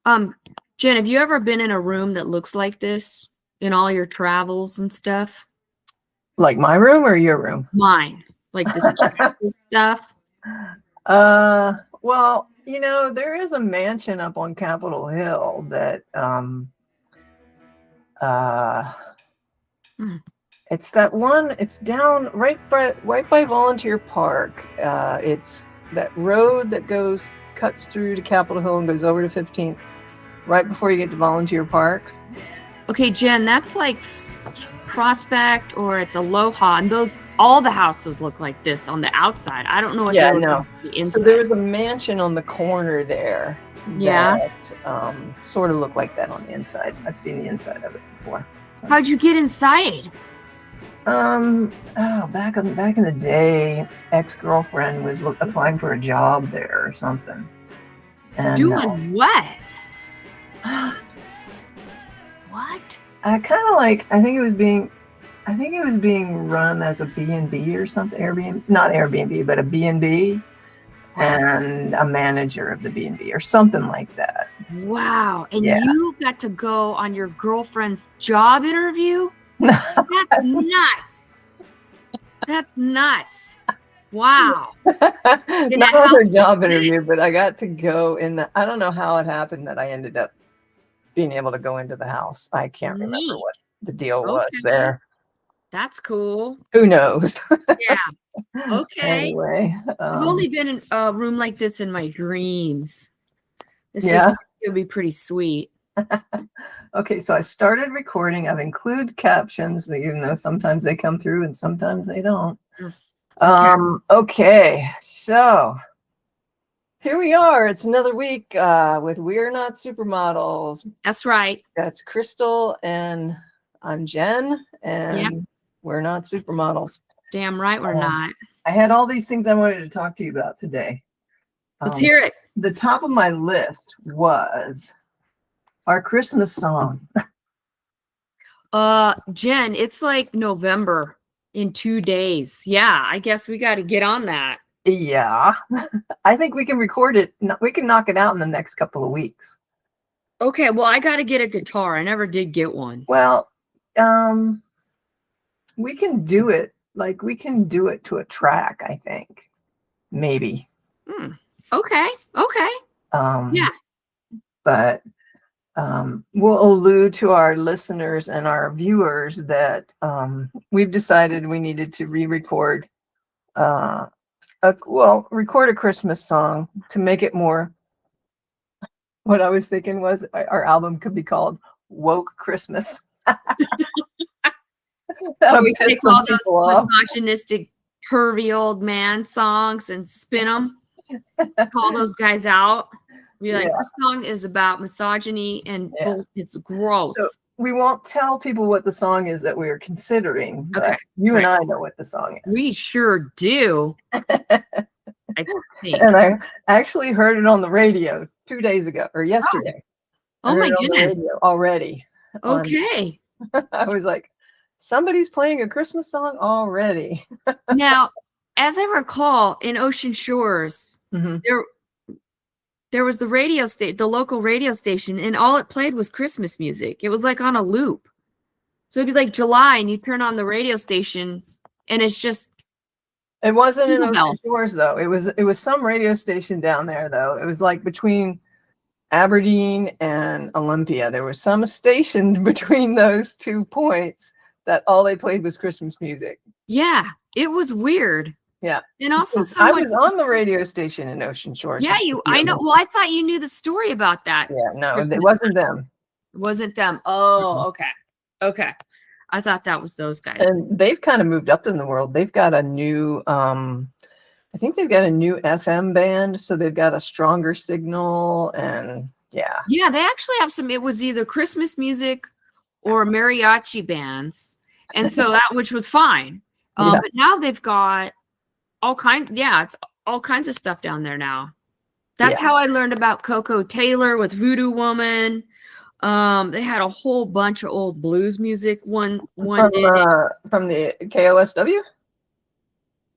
Um, Jen, have you ever been in a room that looks like this in all your travels and stuff? Like my room or your room? Mine, like this stuff. Well, there is a mansion up on Capitol Hill that Hmm. it's that one. It's down right by Volunteer Park. It's that road that cuts through to Capitol Hill and goes over to 15th, right before you get to Volunteer Park. Okay, Jen, that's like Prospect or it's Aloha, and all the houses look like this on the outside. I don't know what they look like on the inside. So there's a mansion on the corner there. Yeah. That sort of look like that on the inside. I've seen the inside of it before. How'd you get inside? Back in the day, ex-girlfriend was applying for a job there or something. And doing what? What? I think it was being run as a B&B or something. Airbnb, not Airbnb, but a B&B, and a manager of the B&B or something like that. Wow. And you got to go on your girlfriend's job interview? That's nuts. That's nuts. Wow. Not on her job interview, but I got to go in I don't know how it happened that I ended up being able to go into the house. I can't remember what the deal was there. That's cool. Who knows? Yeah. Okay. Anyway. I've only been in a room like this in my dreams. This is going to be pretty sweet. Okay, so I started recording. I've included captions, even though sometimes they come through and sometimes they don't. Okay, so here we are. It's another week with We're Not Supermodels. That's right. That's Crystal, and I'm Jen, and We're Not Supermodels. Damn right we're not. I had all these things I wanted to talk to you about today. Let's hear it. The top of my list was our Christmas song. Jen, it's like November in 2 days. Yeah, I guess we got to get on that. Yeah, I think we can record it. We can knock it out in the next couple of weeks. Okay, well, I got to get a guitar. I never did get one. Well, we can do it. Like, we can do it to a track, I think. Maybe. Okay. Yeah. But we'll allude to our listeners and our viewers that we've decided we needed to re-record record a Christmas song to make it more. What I was thinking was our album could be called Woke Christmas. We take all those misogynistic, pervy old man songs and spin them. Call those guys out. Be like, this song is about misogyny and it's gross. So we won't tell people what the song is that we're considering. But you and I know what the song is. We sure do. I think. And I actually heard it on the radio 2 days ago or yesterday. Oh my goodness. Already. Okay. I was like, somebody's playing a Christmas song already. Now, as I recall, in Ocean Shores, there was the local radio station, and all it played was Christmas music. It was like on a loop. So it'd be like July, and you turn on the radio station, and it's just. It wasn't in Ocean Shores, though. It was some radio station down there, though. It was like between Aberdeen and Olympia. There was some station between those 2 points that all they played was Christmas music. Yeah, it was weird. Yeah. And also I was on the radio station in Ocean Shores. Yeah, I know. Well, I thought you knew the story about that. Yeah, no, it wasn't them. It wasn't them. Oh, okay. Okay. I thought that was those guys. And they've kind of moved up in the world. They've got a new I think they've got a new FM band, so they've got a stronger signal, and yeah. Yeah, they actually have some. It was either Christmas music or mariachi bands, and so which was fine. But now they've got all kinds. Yeah, it's all kinds of stuff down there now. That's how I learned about Coco Taylor with Voodoo Woman. They had a whole bunch of old blues music. One from the KOSW.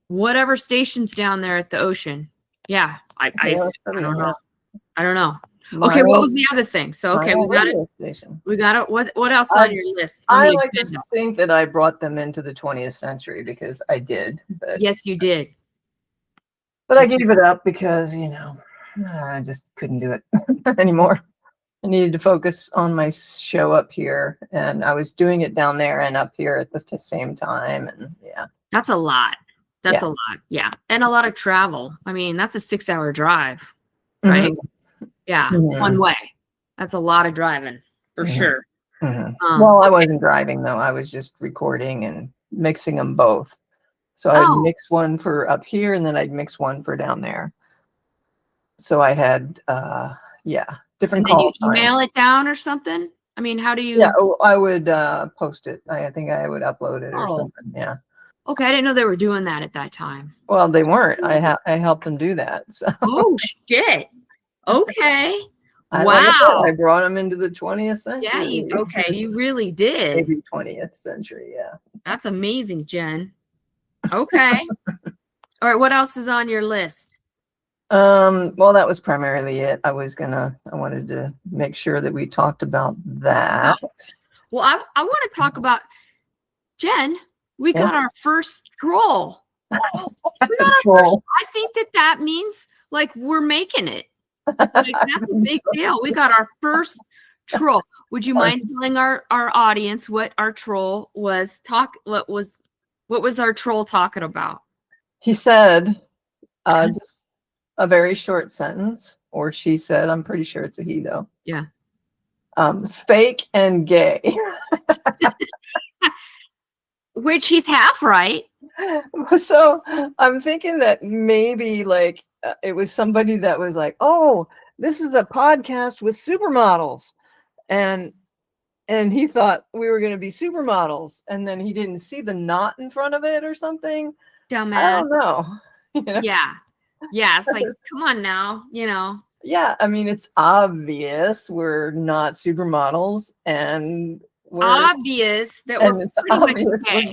Whatever stations down there at the ocean. Yeah, I don't know. I don't know. Okay, what was the other thing? So okay, we got it. Station. We got it. What else on your list? I like to think that I brought them into the 20th century because I did. But yes, you did. But I gave it up because, you know, I just couldn't do it anymore. I needed to focus on my show up here, and I was doing it down there and up here at the same time. And yeah, that's a lot. That's a lot. Yeah. And a lot of travel. I mean, that's a 6-hour drive, right? Mm-hmm. Yeah. Mm-hmm. One way. That's a lot of driving for mm-hmm. sure. Mm-hmm. Well, I wasn't driving though. I was just recording and mixing them both. So I'd mix one for up here and then I'd mix one for down there. So I had, different calls. You mail it down or something? I mean, how do you? Yeah, I would post it. I think I would upload it or something. Yeah. Okay, I didn't know they were doing that at that time. Well, they weren't. I helped them do that. So. Oh shit! Okay. Wow. I brought them into the 20th century. Yeah. You really did. Maybe 20th century. Yeah. That's amazing, Jen. Okay. All right. What else is on your list? Well, that was primarily it. I wanted to make sure that we talked about that. Well, I want to talk about Jen. We got our first troll. We got our I think that means like we're making it. Like that's a big deal. We got our first troll. Would you mind telling our audience what our troll was what was our troll talking about? He said just a very short sentence, or she said, I'm pretty sure it's a he though. Yeah. Fake and gay. Which he's half right. So I'm thinking that maybe like it was somebody that was like, oh, this is a podcast with supermodels. And he thought we were going to be supermodels. And then he didn't see the knot in front of it or something. Dumbass. I don't know. You know? Yeah. Yeah. It's like, come on now, you know. Yeah. I mean, it's obvious we're not supermodels and we're obvious that we're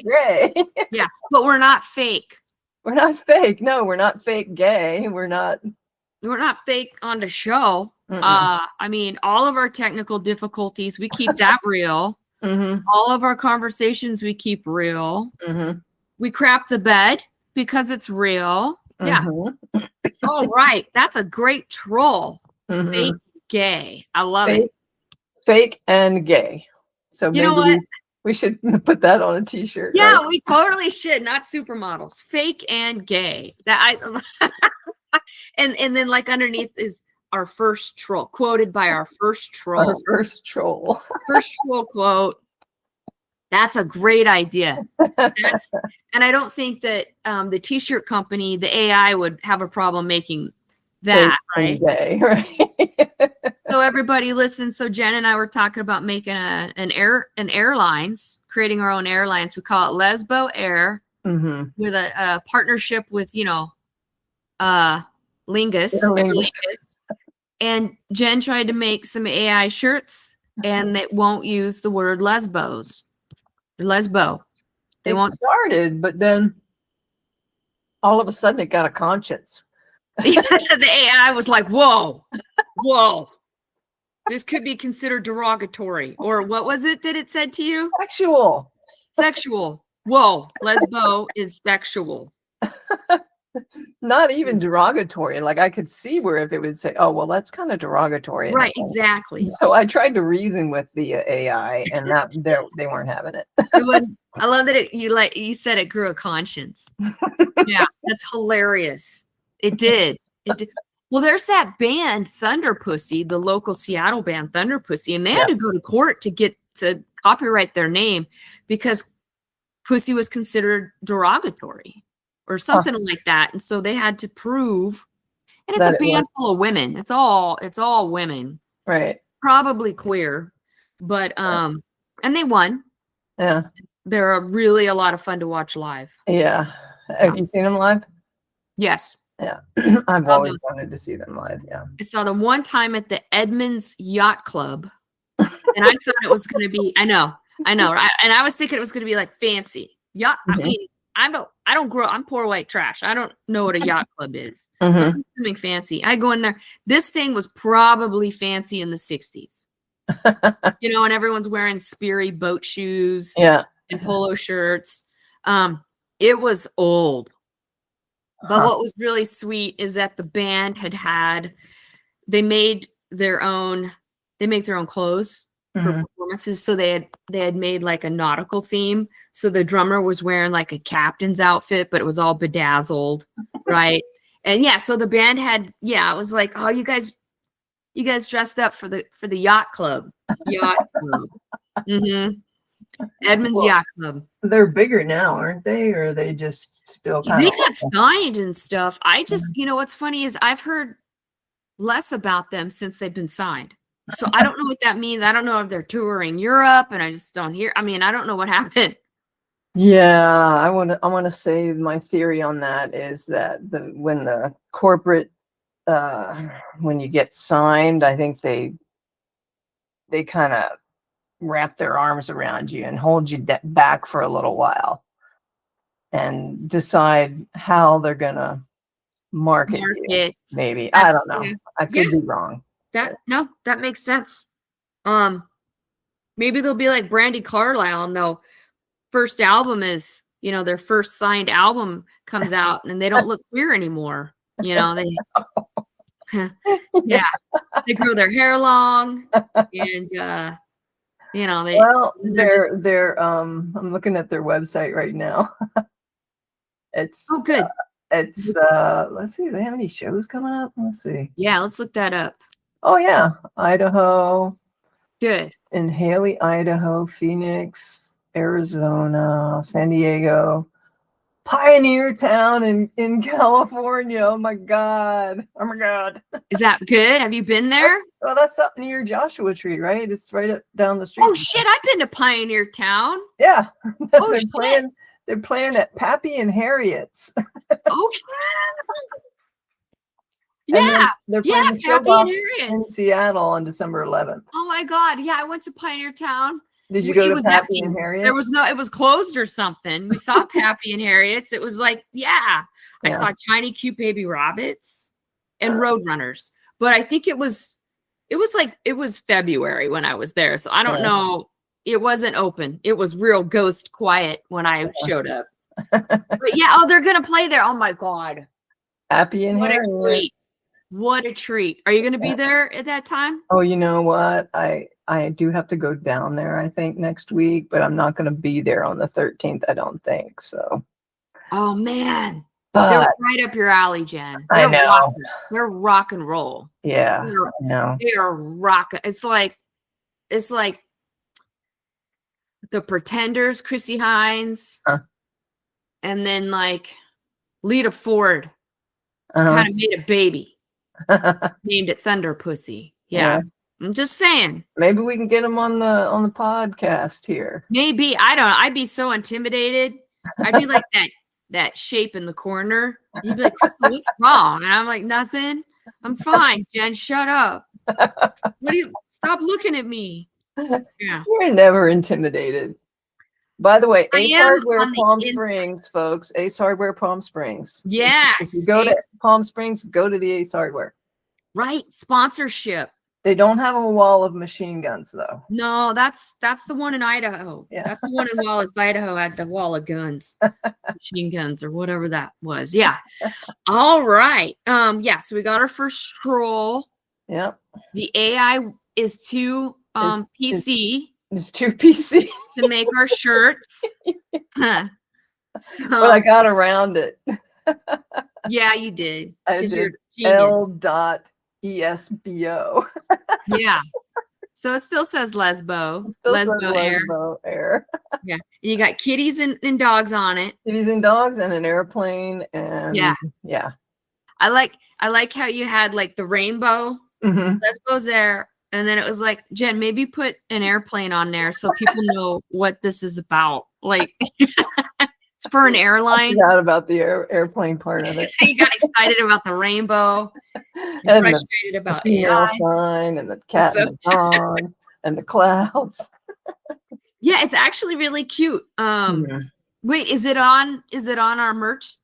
gay. Yeah. But we're not fake. We're not fake. No, we're not fake gay. We're not fake on the show. I mean, all of our technical difficulties, we keep that real. Mm-hmm. All of our conversations, we keep real. Mm-hmm. We crap the bed because it's real. Yeah. Mm-hmm. All right. That's a great troll. Mm-hmm. Fake gay. I love it. Fake and gay. So you know what? We should put that on a t-shirt. Yeah, right? We totally should. Not supermodels. Fake and gay. And then like underneath is our first troll, quoted by our first troll. Our first troll. First troll quote. That's a great idea. And I don't think that the t-shirt company, the AI, would have a problem making that, right? Gay, right? So everybody listen. So Jen and I were talking about making an airlines, creating our own airlines. We call it Lesbo Air, with a partnership with, Lingus. And Jen tried to make some AI shirts, and that won't use the word lesbos. Lesbo. They won't. Started, but then all of a sudden it got a conscience. The AI was like, whoa. This could be considered derogatory. Or what was it that it said to you? Sexual. Whoa. Lesbo is sexual. Not even derogatory. Like I could see where if it would say, oh, well, that's kind of derogatory. Right, exactly. So I tried to reason with the AI and that they weren't having it. I love that you said it grew a conscience. Yeah, that's hilarious. It did. Well, there's that band Thunder Pussy, the local Seattle band Thunder Pussy, and they had to go to court to get to copyright their name because pussy was considered derogatory or something like that. And so they had to prove, and it's a band full of women. It's all women. Right. Probably queer, but and they won. Yeah. They're really a lot of fun to watch live. Yeah. Have you seen them live? Yes. Yeah. I've always wanted to see them live. Yeah. I saw them one time at the Edmonds Yacht Club. And I thought it was going to be, I know. And I was thinking it was going to be like fancy. Yeah. I mean, I'm poor white trash. I don't know what a yacht club is. So Mhm. I'm assuming fancy. I go in there. This thing was probably fancy in the 60s. And everyone's wearing Sperry boat shoes Yeah. and polo shirts. It was old. But what was really sweet is that the band they make their own clothes for performances. So they had made like a nautical theme. So the drummer was wearing like a captain's outfit, but it was all bedazzled, right? And yeah, so the band it was like, oh, you guys dressed up for the yacht club. Edmund's Yacht Club. They're bigger now, aren't they? Or are they just still kind They got signed and stuff. I just, what's funny is I've heard less about them since they've been signed. So I don't know what that means. I don't know if they're touring Europe, and I just don't hear. I mean, I don't know what happened. Yeah, I want to say my theory on that is that when the corporate when you get signed, I think they kind of wrap their arms around you and hold you back for a little while and decide how they're gonna market you. Maybe I don't know. I could be wrong. That makes sense. Maybe they'll be like Brandy Carlisle, and first album is, their first signed album comes out, and they don't look queer anymore. They they grow their hair long, and they're I'm looking at their website right now. It's good. It's let's see, do they have any shows coming up? Let's see. Yeah, let's look that up. Oh yeah, Idaho. Good. In Haley, Idaho, Phoenix, Arizona, San Diego, Pioneer Town in California. Oh my God. Is that good? Have you been there? Well, that's up near Joshua Tree, right? It's right up down the street. Oh shit, I've been to Pioneer Town. Yeah. Oh shit. They're playing at Pappy and Harriet's. Oh yeah. They're playing the Showbox in Seattle on December 11th. Oh my God. Yeah, I went to Pioneer Town. Did you go to Pappy and Harriet? It was closed or something. We saw Pappy and Harriet's. It was like, I saw Tiny Cute Baby Rabbits and Roadrunners. But I think it was February when I was there. So I don't know. It wasn't open. It was real ghost quiet when I showed up. But they're gonna play there. Oh my God. Pappy and Harriet. What a treat. Are you going to be there at that time? Oh, you know what? I do have to go down there, I think, next week, but I'm not going to be there on the 13th, I don't think. So. Oh, man. They're right up your alley, Jen. I know. They're rock and roll. Yeah, I know. They are rock. It's like the Pretenders, Chrissy Hines, and then like Lita Ford kind of made a baby. Named it Thunder Pussy. Yeah. I'm just saying. Maybe we can get him on the podcast here. Maybe. I don't know. I'd be so intimidated. I'd be like that shape in the corner. You'd be like, Crystal, what's wrong? And I'm like, nothing. I'm fine, Jen. Shut up. Stop looking at me. Yeah. You're never intimidated. By the way, Ace Hardware Palm Springs, folks. Ace Hardware Palm Springs. Yes. If you go to Palm Springs, go to the Ace Hardware. Right. Sponsorship. They don't have a wall of machine guns, though. No, that's the one in Idaho. Yeah. That's the one in Wallace, Idaho, had the wall of guns, machine guns, or whatever that was. Yeah. All right. So we got our first scroll. Yep. The AI is too PC. It's too PC to make our shirts. So, but I got around it. Yeah, you did. I did. L.ESBO. Yeah. So it still says Lesbo. Lesbo Air. Yeah. You got kitties and dogs on it. Kitties and dogs and an airplane and yeah. I like how you had like the rainbow. Lesbo's Air. And then it was like, Jen, maybe put an airplane on there so people know what this is about. Like, it's for an airline. I forgot about the airplane part of it. You got excited about the rainbow. You're frustrated about the sign and the cat and the dog and the clouds. Yeah, it's actually really cute. Wait, is it on? Is it on our merch?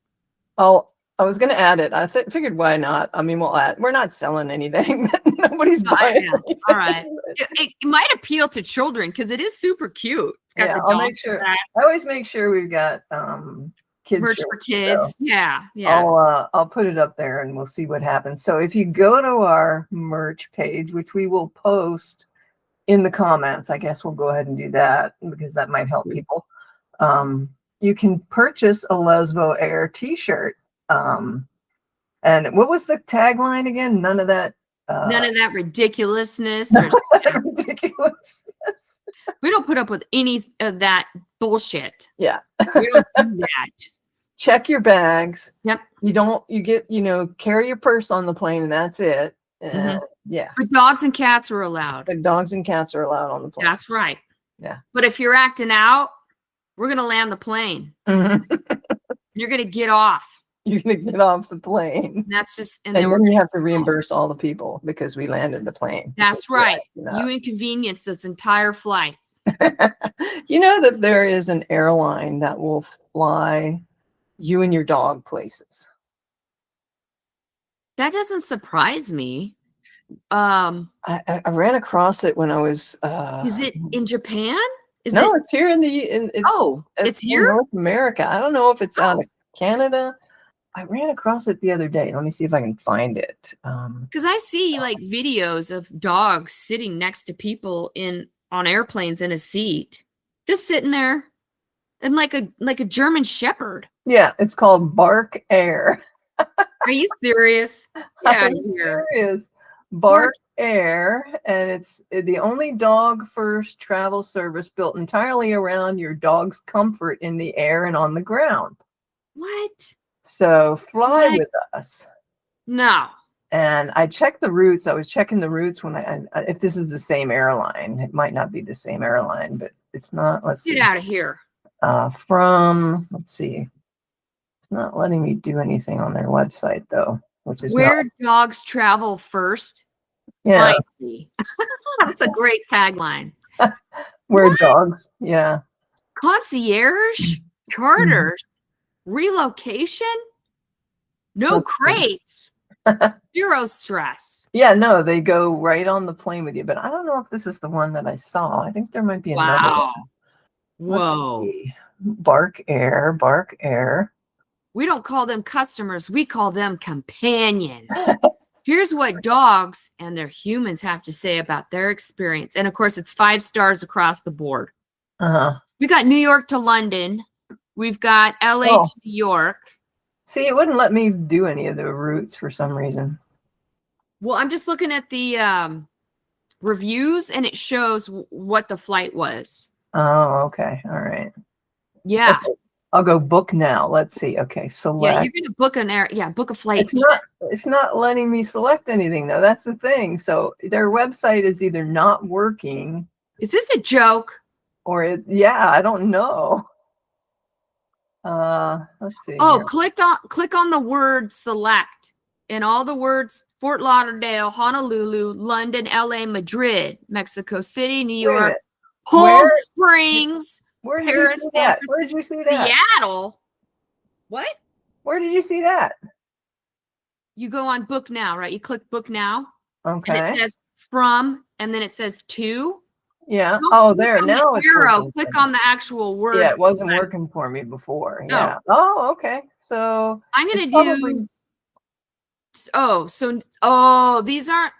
Oh, I was going to add it. I figured why not? I mean, we're not selling anything. Nobody's buying Yeah. anything. All right. It might appeal to children because it is super cute. It's got the I'll dog make sure. track, I always make sure we've got kids merch shirts, for kids. so Yeah. Yeah. I'll put it up there and we'll see what happens. So if you go to our merch page, which we will post in the comments, I guess we'll go ahead and do that because that might help people. You can purchase a Lesbo Air t-shirt. And what was the tagline again? None of that Ridiculousness or ridiculousness. we don't put up with any of that bullshit. Yeah. We don't do that. Check your bags. Yep. You get, carry your purse on the plane and that's it. Yeah. But dogs and cats are allowed. But dogs and cats are allowed on the plane. That's right. Yeah. But if you're acting out, we're going to land the plane. You're going to get off. You're going to get off the plane. That's just, and then you have to reimburse all the people because we landed the plane. That's right. You inconvenience this entire flight. You know that there is an airline that will fly you and your dog places. That doesn't surprise me. I ran across it when I was. Is it in Japan? It's here in it's here? in North America. I don't know if it's out of Canada. I ran across it the other day. Let me see if I can find it. Because I see like videos of dogs sitting next to people on airplanes in a seat, just sitting there, and like a German Shepherd. Yeah, it's called Bark Air. Are you serious? Yeah, I'm serious. Bark Air, and it's the only dog-first travel service built entirely around your dog's comfort in the air and on the ground. What? So fly with us. No. And I checked the routes. I was checking the routes when if this is the same airline. It might not be the same airline, but it's not. Let's see. Get out of here. Let's see. It's not letting me do anything on their website though, which is where dogs travel first. Yeah. That's a great tagline. Where dogs, yeah. Concierge, charters, relocation, no crates, zero stress. Yeah, no, they go right on the plane with you. But I don't know if this is the one that I saw. I think there might be another one. Whoa. Let's see. Bark Air. We don't call them customers. We call them companions. Here's what dogs and their humans have to say about their experience. And of course, it's 5 stars across the board. We got New York to London. We've got LA to New York. See, it wouldn't let me do any of the routes for some reason. Well, I'm just looking at the reviews and it shows what the flight was. Oh, okay. All right. Yeah. I'll go book now. Let's see. Okay, select. Yeah, you're gonna book book a flight. It's not letting me select anything though. That's the thing. So their website is either not working. Is this a joke? Or I don't know. Let's see. Oh, click on the word select and all the words Fort Lauderdale, Honolulu, London, LA, Madrid, Mexico City, New York, Palm Springs. Where did you see that? Where did you see that? Seattle. What? Where did you see that? You go on book now, right? You click book now. Okay. And it says from, and then it says to. Yeah. Oh, there. Now it's arrow. Click on the actual words. Yeah, it wasn't working for me before. Yeah. Oh, okay. So I'm gonna do. These aren't.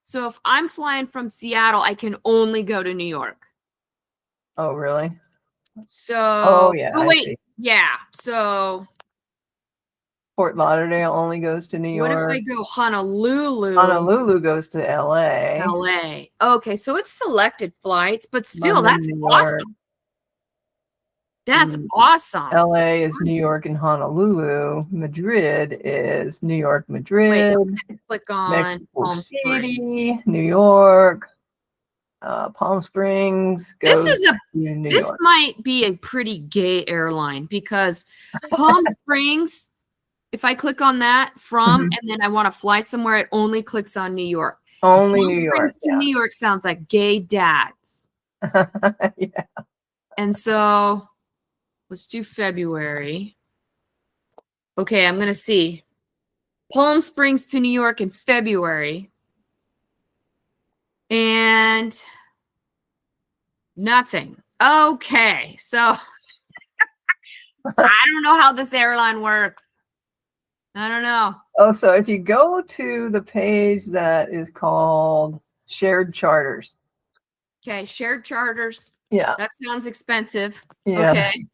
So if I'm flying from Seattle, I can only go to New York. Oh, really? So. Oh, yeah. Oh, wait. Yeah. So. Fort Lauderdale only goes to New York. What if I go Honolulu? Honolulu goes to LA. LA. Okay, so it's selected flights, but still, that's awesome. That's awesome. LA is New York and Honolulu. Madrid is New York, Madrid. Wait, click on Palm Springs. New York. Palm Springs. This might be a pretty gay airline because Palm Springs, if I click on that and then I want to fly somewhere, it only clicks on New York. Only New York. New York sounds like gay dads. Yeah. And so Let's do February. Okay, I'm going to see. Palm Springs to New York in February. And nothing. Okay, so I don't know how this airline works. I don't know. Oh, so if you go to the page that is called Shared Charters. Okay, shared charters. Yeah. That sounds expensive. Yeah. Okay.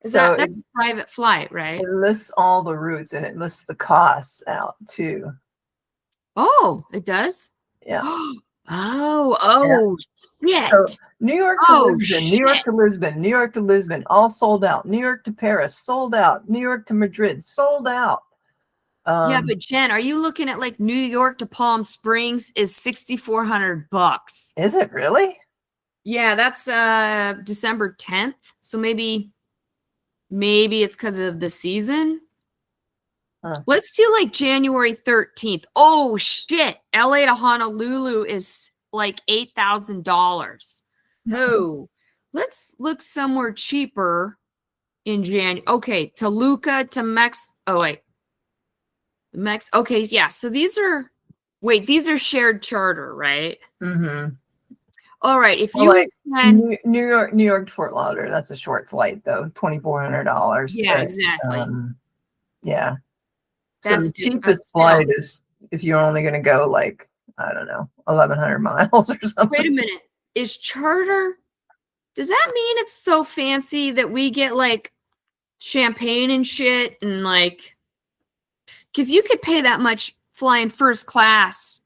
That's a private flight, right? It lists all the routes and it lists the costs out too. Oh, it does? Yeah. Oh, yeah. So New York to Lisbon, New York to Lisbon, New York to Lisbon, all sold out. New York to Paris, sold out. New York to Madrid, sold out. Yeah, but Jen, are you looking at like New York to Palm Springs is $6,400? Is it really? Yeah, that's December 10th. So maybe it's because of the season. Huh. Let's do like January 13th. Oh shit. LA to Honolulu is like $8,000. Oh, let's look somewhere cheaper in January. Okay, Toluca to Oh wait. Okay, yeah. So these are shared charter, right? Mm-hmm. All right. If you New York to Fort Lauderdale, that's a short flight though, $2,400. Yeah, exactly. Yeah. That's so the cheapest flight is if you're only going to go like, I don't know, 1,100 miles or something. Wait a minute. Is charter? Does that mean it's so fancy that we get like champagne and shit and like? Because you could pay that much flying first class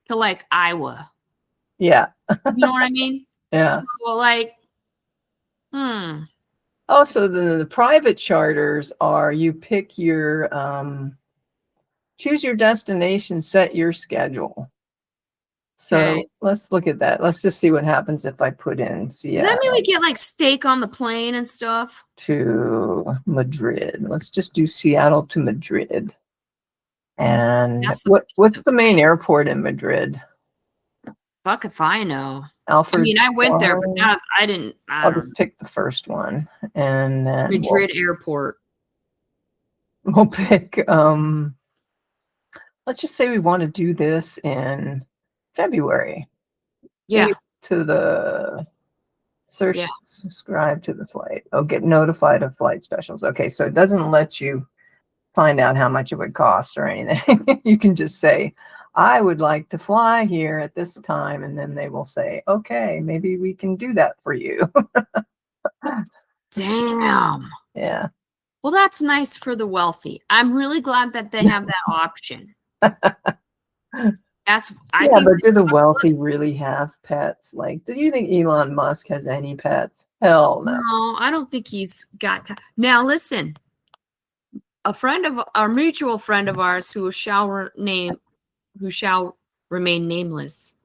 to like Iowa. Yeah. You know what I mean? Yeah. So like, Oh, so the private charters are you pick your choose your destination, set your schedule. So let's look at that. Let's just see what happens if I put in Seattle. Does that mean we get like steak on the plane and stuff? To Madrid. Let's just do Seattle to Madrid. And what's the main airport in Madrid? Fuck if I know. Alfred. I mean, I went there, but I didn't. I'll just pick the first one, and then Madrid Airport. We'll pick. Let's just say we want to do this in February. Yeah. To the search, subscribe to the flight. Oh, get notified of flight specials. Okay, so it doesn't let you find out how much it would cost or anything. You can just say, I would like to fly here at this time, and then they will say, okay, maybe we can do that for you. Damn. Yeah. Well, that's nice for the wealthy. I'm really glad that they have that option. I think, but do the wealthy really have pets? Like, do you think Elon Musk has any pets? Hell no. No, I don't think he's got to. Now, listen. Our mutual friend of ours who shall remain nameless,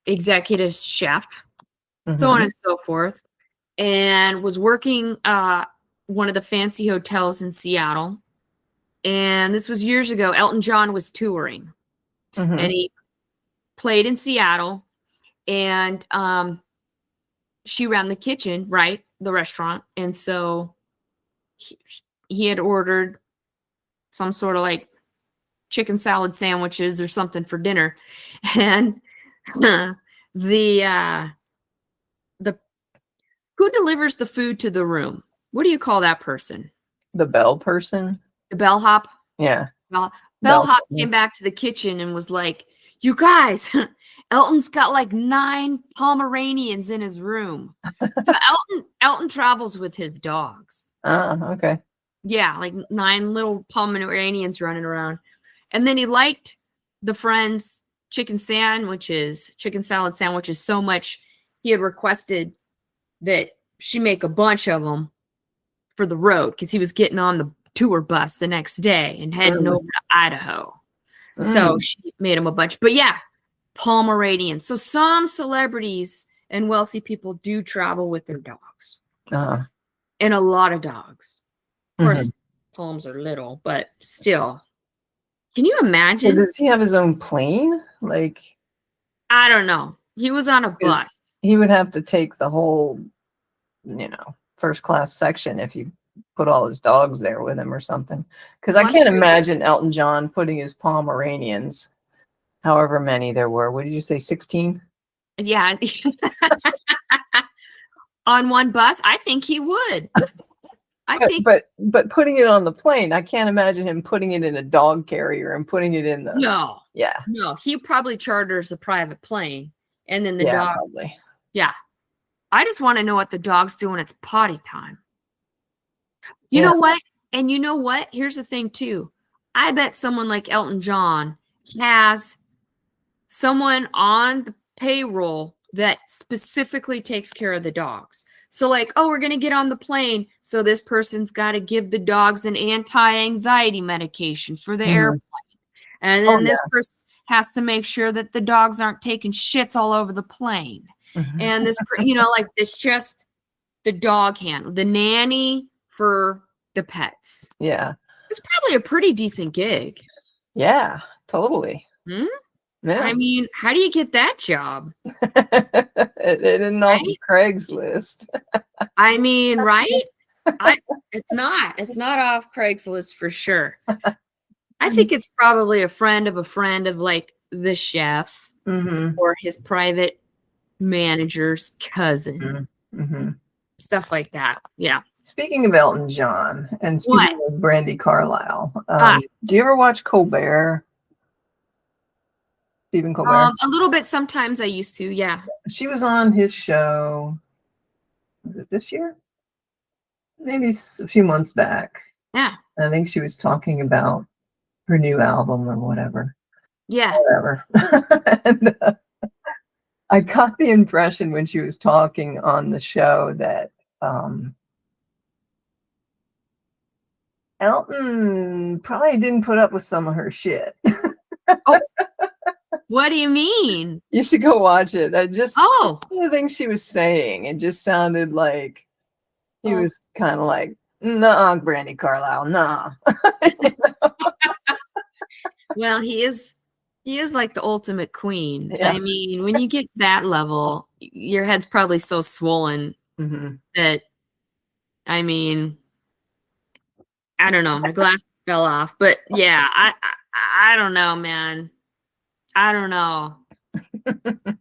executive chef, so on and so forth, and was working one of the fancy hotels in Seattle. And this was years ago. Elton John was touring, and he played in Seattle, and she ran the kitchen, right, the restaurant, and so he had ordered some sort of like chicken salad sandwiches or something for dinner, and the who delivers the food to the room? What do you call that person? The bell person. The bellhop. Yeah. Bellhop came back to the kitchen and was like, "You guys, Elton's got like 9 Pomeranians in his room." So Elton travels with his dogs. Okay. Yeah, like 9 little Pomeranians running around. And then he liked the friend's chicken salad sandwiches so much, he had requested that she make a bunch of them for the road because he was getting on the tour bus the next day and heading over to Idaho. So she made him a bunch. But yeah, Pomeranians. So some celebrities and wealthy people do travel with their dogs. And a lot of dogs. Of course, Palms are little, but still. Can you imagine? So does he have his own plane? Like, I don't know. He was on a bus. He would have to take the whole first class section if you put all his dogs there with him or something. Because I can't sure. imagine Elton John putting his Pomeranians, however many there were. What did you say, 16? Yeah. On one bus, I think he would. But putting it on the plane, I can't imagine him putting it in a dog carrier and putting it in the. No. Yeah. No, he probably charters a private plane, and then the Yeah, dogs. probably. Yeah. I just want to know what the dog's doing. It's potty time. You know what? And you know what? Here's the thing too. I bet someone like Elton John has someone on the payroll that specifically takes care of the dogs. So like, oh, we're going to get on the plane. So this person's got to give the dogs an anti-anxiety medication for the airplane. And then this person has to make sure that the dogs aren't taking shits all over the plane. And this, like it's just the dog handler, the nanny for the pets. Yeah. It's probably a pretty decent gig. Yeah, totally. Hmm? Yeah. I mean, how do you get that job? It didn't know Craigslist. I mean, right? It's not off Craigslist for sure. I think it's probably a friend of like the chef or his private manager's cousin. Stuff like that. Yeah. Speaking of Elton John and speaking of Brandy Carlisle, do you ever watch Colbert? Stephen Colbert? A little bit sometimes I used to, yeah. She was on his show, was it this year? Maybe a few months back. Yeah. I think she was talking about her new album or whatever. Yeah. Whatever. And, I got the impression when she was talking on the show that Elton probably didn't put up with some of her shit. Oh, what do you mean? You should go watch it. The things she was saying, it just sounded like he was kind of like, nah, Brandy Carlisle, nah. Well, he is like the ultimate queen. Yeah. I mean, when you get that level, your head's probably so swollen that, I mean, I don't know. My glasses fell off, but yeah, I don't know, man. I don't know.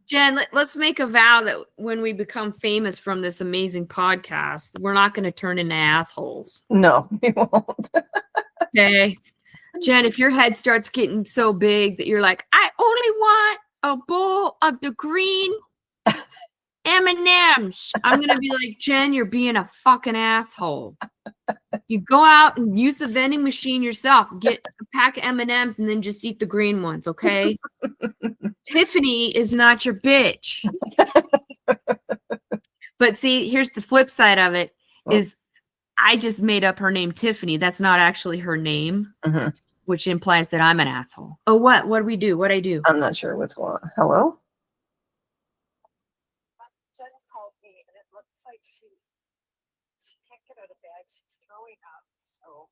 Jen, let's make a vow that when we become famous from this amazing podcast, we're not going to turn into assholes. No, we won't. Okay. Jen, if your head starts getting so big that you're like, I only want a bowl of the green M&Ms, I'm going to be like, Jen, you're being a fucking asshole. You go out and use the vending machine yourself. Get a pack of M&Ms and then just eat the green ones, okay? Tiffany is not your bitch. But see, here's the flip side of it is I just made up her name, Tiffany. That's not actually her name, which implies that I'm an asshole. Oh, what? What do we do? What'd I do? I'm not sure what's going on. Hello? Jen called me, and it looks like she can't get out of bed. She's throwing up. So.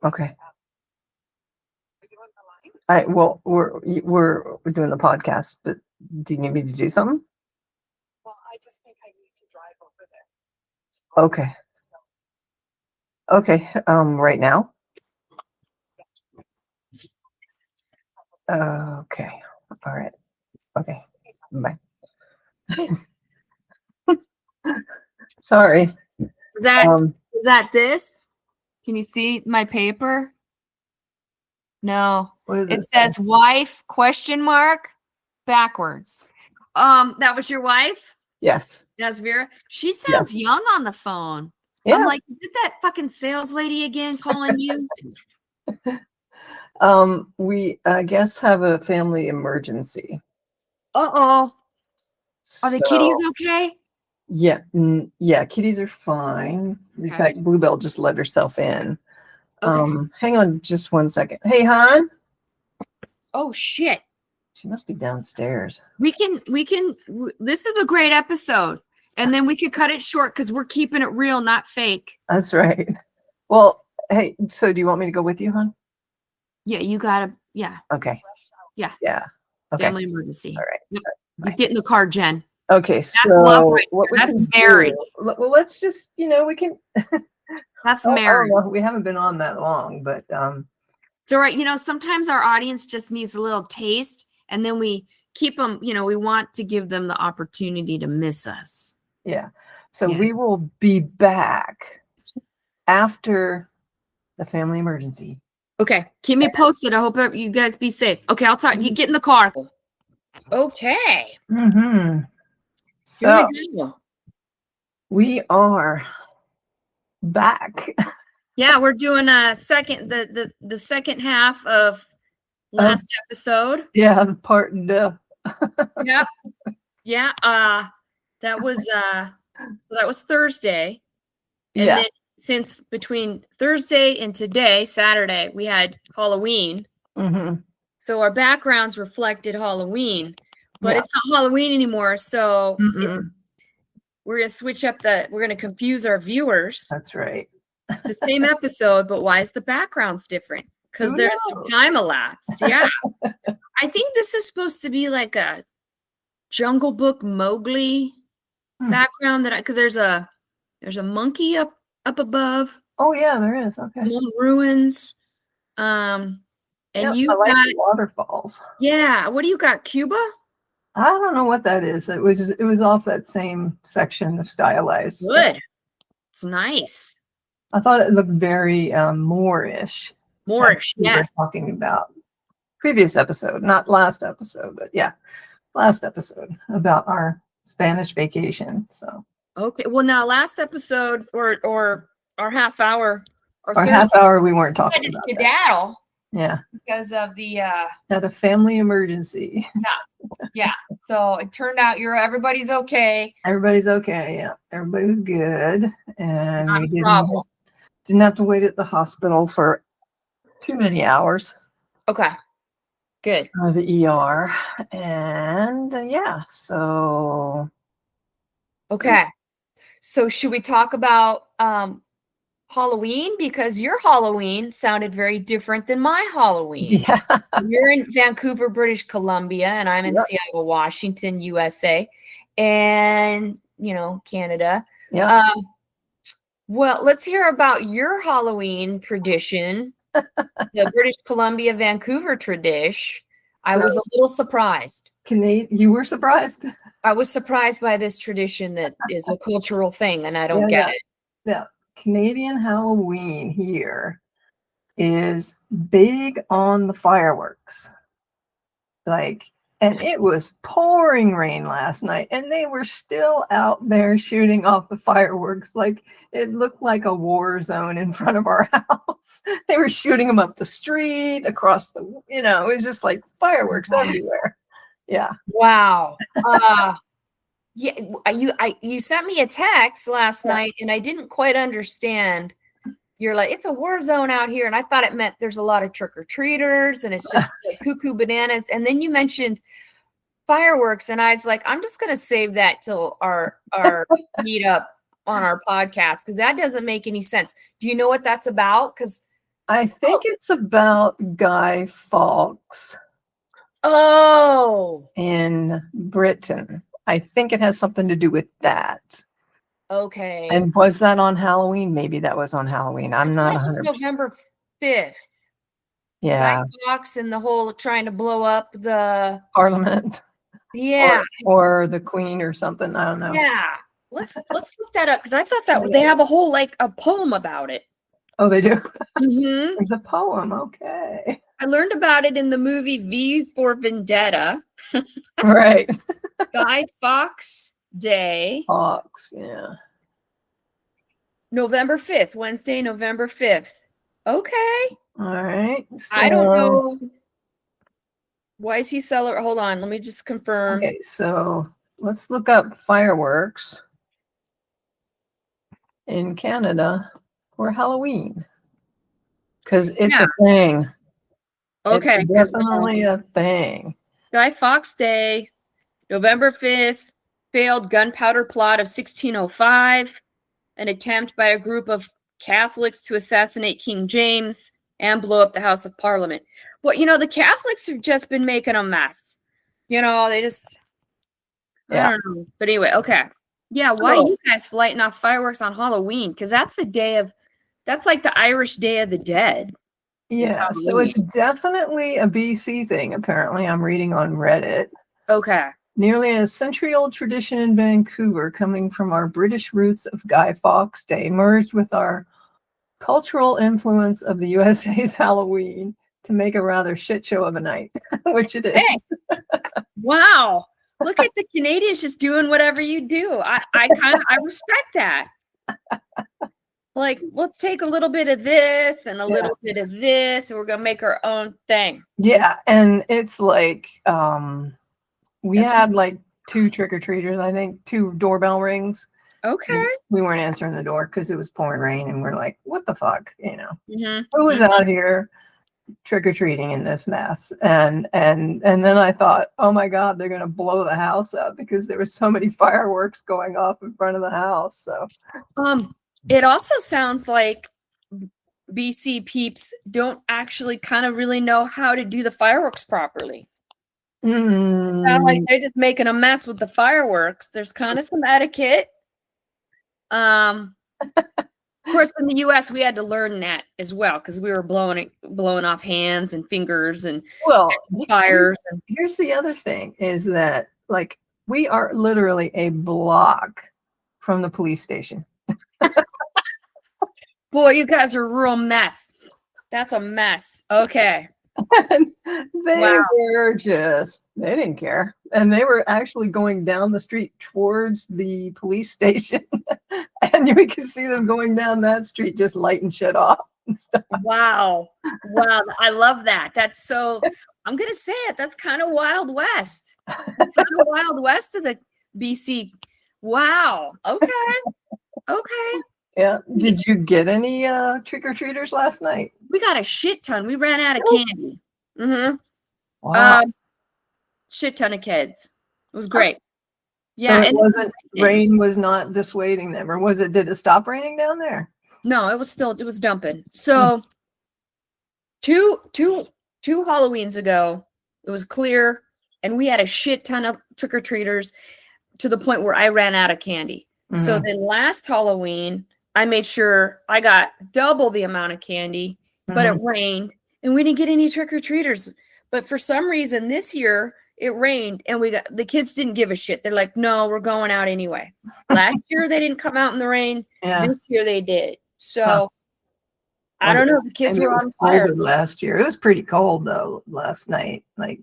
Okay. Are you on the line? Well, we're doing the podcast, but do you need me to do something? Well, I just think I need to drive over there. Okay. Okay. Right now? Okay. All right. Okay. Bye. Sorry. Is that this? Can you see my paper? No. It says wife ? Backwards. That was your wife? Yes. That's Vera. She sounds young on the phone. Yeah. I'm like, is that fucking sales lady again calling you? We I guess have a family emergency. Uh-oh. Are the kitties okay? Yeah. Yeah, kitties are fine. In fact, Bluebell just let herself in. Okay. Hang on just 1 second. Hey, hon. Oh shit. She must be downstairs. We can this is a great episode. And then we could cut it short because we're keeping it real, not fake. That's right. Well, hey, so do you want me to go with you, hon? Yeah, you gotta, yeah. Okay. Yeah. Yeah. Okay. Family emergency. All right. Yep. Get in the car, Jen. Okay, That's love so right what we there. That's can marriage. do, well, let's just, we can, That's I don't marriage. know, we haven't been on that long, but So, right, sometimes our audience just needs a little taste, and then we keep them, we want to give them the opportunity to miss us. yeah. So Yeah. we will be back after the family emergency. Okay, keep me posted. I hope you guys be safe. Okay, I'll talk. You get in the car. Okay. Mm-hmm. Here So we go. we are back. Yeah, we're doing a second the second half of last episode. Yeah, the part duh. Yep. Yeah. That was so that was Thursday. And Yeah. then since between Thursday and today, Saturday, we had Halloween. Mm-hmm. So our backgrounds reflected Halloween, but Yeah. it's not Halloween anymore. So Mm-mm. we're gonna switch up we're gonna confuse our viewers. That's right. It's the same episode, but why is the backgrounds different? Because Who there's some knows? time elapsed. Yeah. I think this is supposed to be like a Jungle Book Mowgli background because there's a monkey up above. Oh yeah, there is. Okay. Some ruins. And Yep, you I like got the waterfalls. yeah. What do you got? Cuba? I don't know what that is. It was off that same section of stylized stuff. Good. It's nice. I thought it looked very Moorish. Moorish, We were yes. talking about previous episode, not last episode, but yeah, last episode about our Spanish vacation. So Okay. Well, now last episode or our half hour or our Thursday, half hour we weren't I talking just about that. skedaddle Yeah, because of the had a family emergency. yeah. So it turned out everybody's okay. Everybody's okay. Yeah, everybody was good, and Not we a problem. didn't have to wait at the hospital for too many hours. Okay. Good. The ER, and yeah, so Okay. So should we talk about Halloween? Because your Halloween sounded very different than my Halloween. yeah, You're in Vancouver, British Columbia, and I'm in Yep. Seattle, Washington, USA, and Canada. yeah. Well, let's hear about your Halloween tradition, the British Columbia, Vancouver tradition. I was a little surprised. You were surprised? I was surprised by this tradition that is a cultural thing, and I don't get it. Yeah, Canadian Halloween here is big on the fireworks. And it was pouring rain last night, and they were still out there shooting off the fireworks. Like it looked like a war zone in front of our house. They were shooting them up the street, across the, it was just like fireworks everywhere. Yeah. Wow. Yeah, you sent me a text last night, and I didn't quite understand. You're like, it's a war zone out here, and I thought it meant there's a lot of trick-or-treaters, and it's just like cuckoo bananas. And then you mentioned fireworks, and I was like, I'm just gonna save that till our meetup on our podcast because that doesn't make any sense. Do you know what that's about? Because I think it's about Guy Fawkes. Oh, in Britain. I think it has something to do with that. Okay. And was that on Halloween? Maybe that was on Halloween. I'm not 100%. November 5th. Yeah. Guy Fawkes and the whole trying to blow up the Parliament. Yeah. Or the Queen or something. I don't know. Yeah. Let's look that up because I thought that they have a whole a poem about it. Oh, they do? Mm-hmm. There's a poem. Okay. I learned about it in the movie V for Vendetta. Right. Guy Fawkes Day. Fawkes, yeah. November 5th, Wednesday, November 5th. Okay. All right. So, I don't know. Why is he celebrating? Hold on. Let me just confirm. Okay, so let's look up fireworks in Canada for Halloween. Because it's a thing. Okay. It's definitely a thing. Guy Fawkes Day, November 5th, failed gunpowder plot of 1605, an attempt by a group of Catholics to assassinate King James and blow up the House of Parliament. Well, the Catholics have just been making a mess. They just, I don't know. But anyway, okay. Yeah, why are you guys lighting off fireworks on Halloween? Because that's that's like the Irish Day of the Dead. Yeah, so it's definitely a BC thing, apparently. I'm reading on Reddit. Okay. Nearly a century-old tradition in Vancouver, coming from our British roots of Guy Fawkes Day, merged with our cultural influence of the USA's Halloween to make a rather shit show of a night, which it is. Hey. Wow. Look at the Canadians just doing whatever you do. I respect that. Like, let's take a little bit of this and a little bit of this, and we're gonna make our own thing. Yeah, and it's like we had like 2 trick-or-treaters, I think, 2 doorbell rings. Okay. We weren't answering the door because it was pouring rain, and we're like, what the fuck, you know? Mm-hmm. Who is out here trick-or-treating in this mess? And then I thought, oh my God, they're gonna blow the house up because there was so many fireworks going off in front of the house. So it also sounds like BC peeps don't actually kind of really know how to do the fireworks properly. Sound like they're just making a mess with the fireworks. There's kind of some etiquette. Of course, in the U.S., we had to learn that as well because we were blowing off hands and fingers and fires. Here's the other thing: is that like we are literally a block from the police station. Boy, you guys are a real mess. That's a mess. Okay. They didn't care. And they were actually going down the street towards the police station. And we could see them going down that street, just lighting shit off and stuff. Wow. Wow. I love that. That's so, I'm going to say it. That's kind of Wild West. Kind of Wild West of the BC. Wow. Okay. Okay. Yeah. Did you get any trick-or-treaters last night? We got a shit ton. We ran out of candy. Mm-hmm. Wow. Shit ton of kids. It was great. Yeah. So it wasn't, rain was not dissuading them, or was it, did it stop raining down there? No, it was dumping. So two Halloweens ago, it was clear, and we had a shit ton of trick-or-treaters to the point where I ran out of candy. Mm-hmm. So then last Halloween, I made sure I got double the amount of candy, but it rained and we didn't get any trick-or-treaters. But for some reason this year it rained and the kids didn't give a shit. They're like, no, we're going out anyway. Last year they didn't come out in the rain. Yeah. This year they did. So I don't know. The kids were on fire last year. It was pretty cold though last night. Like,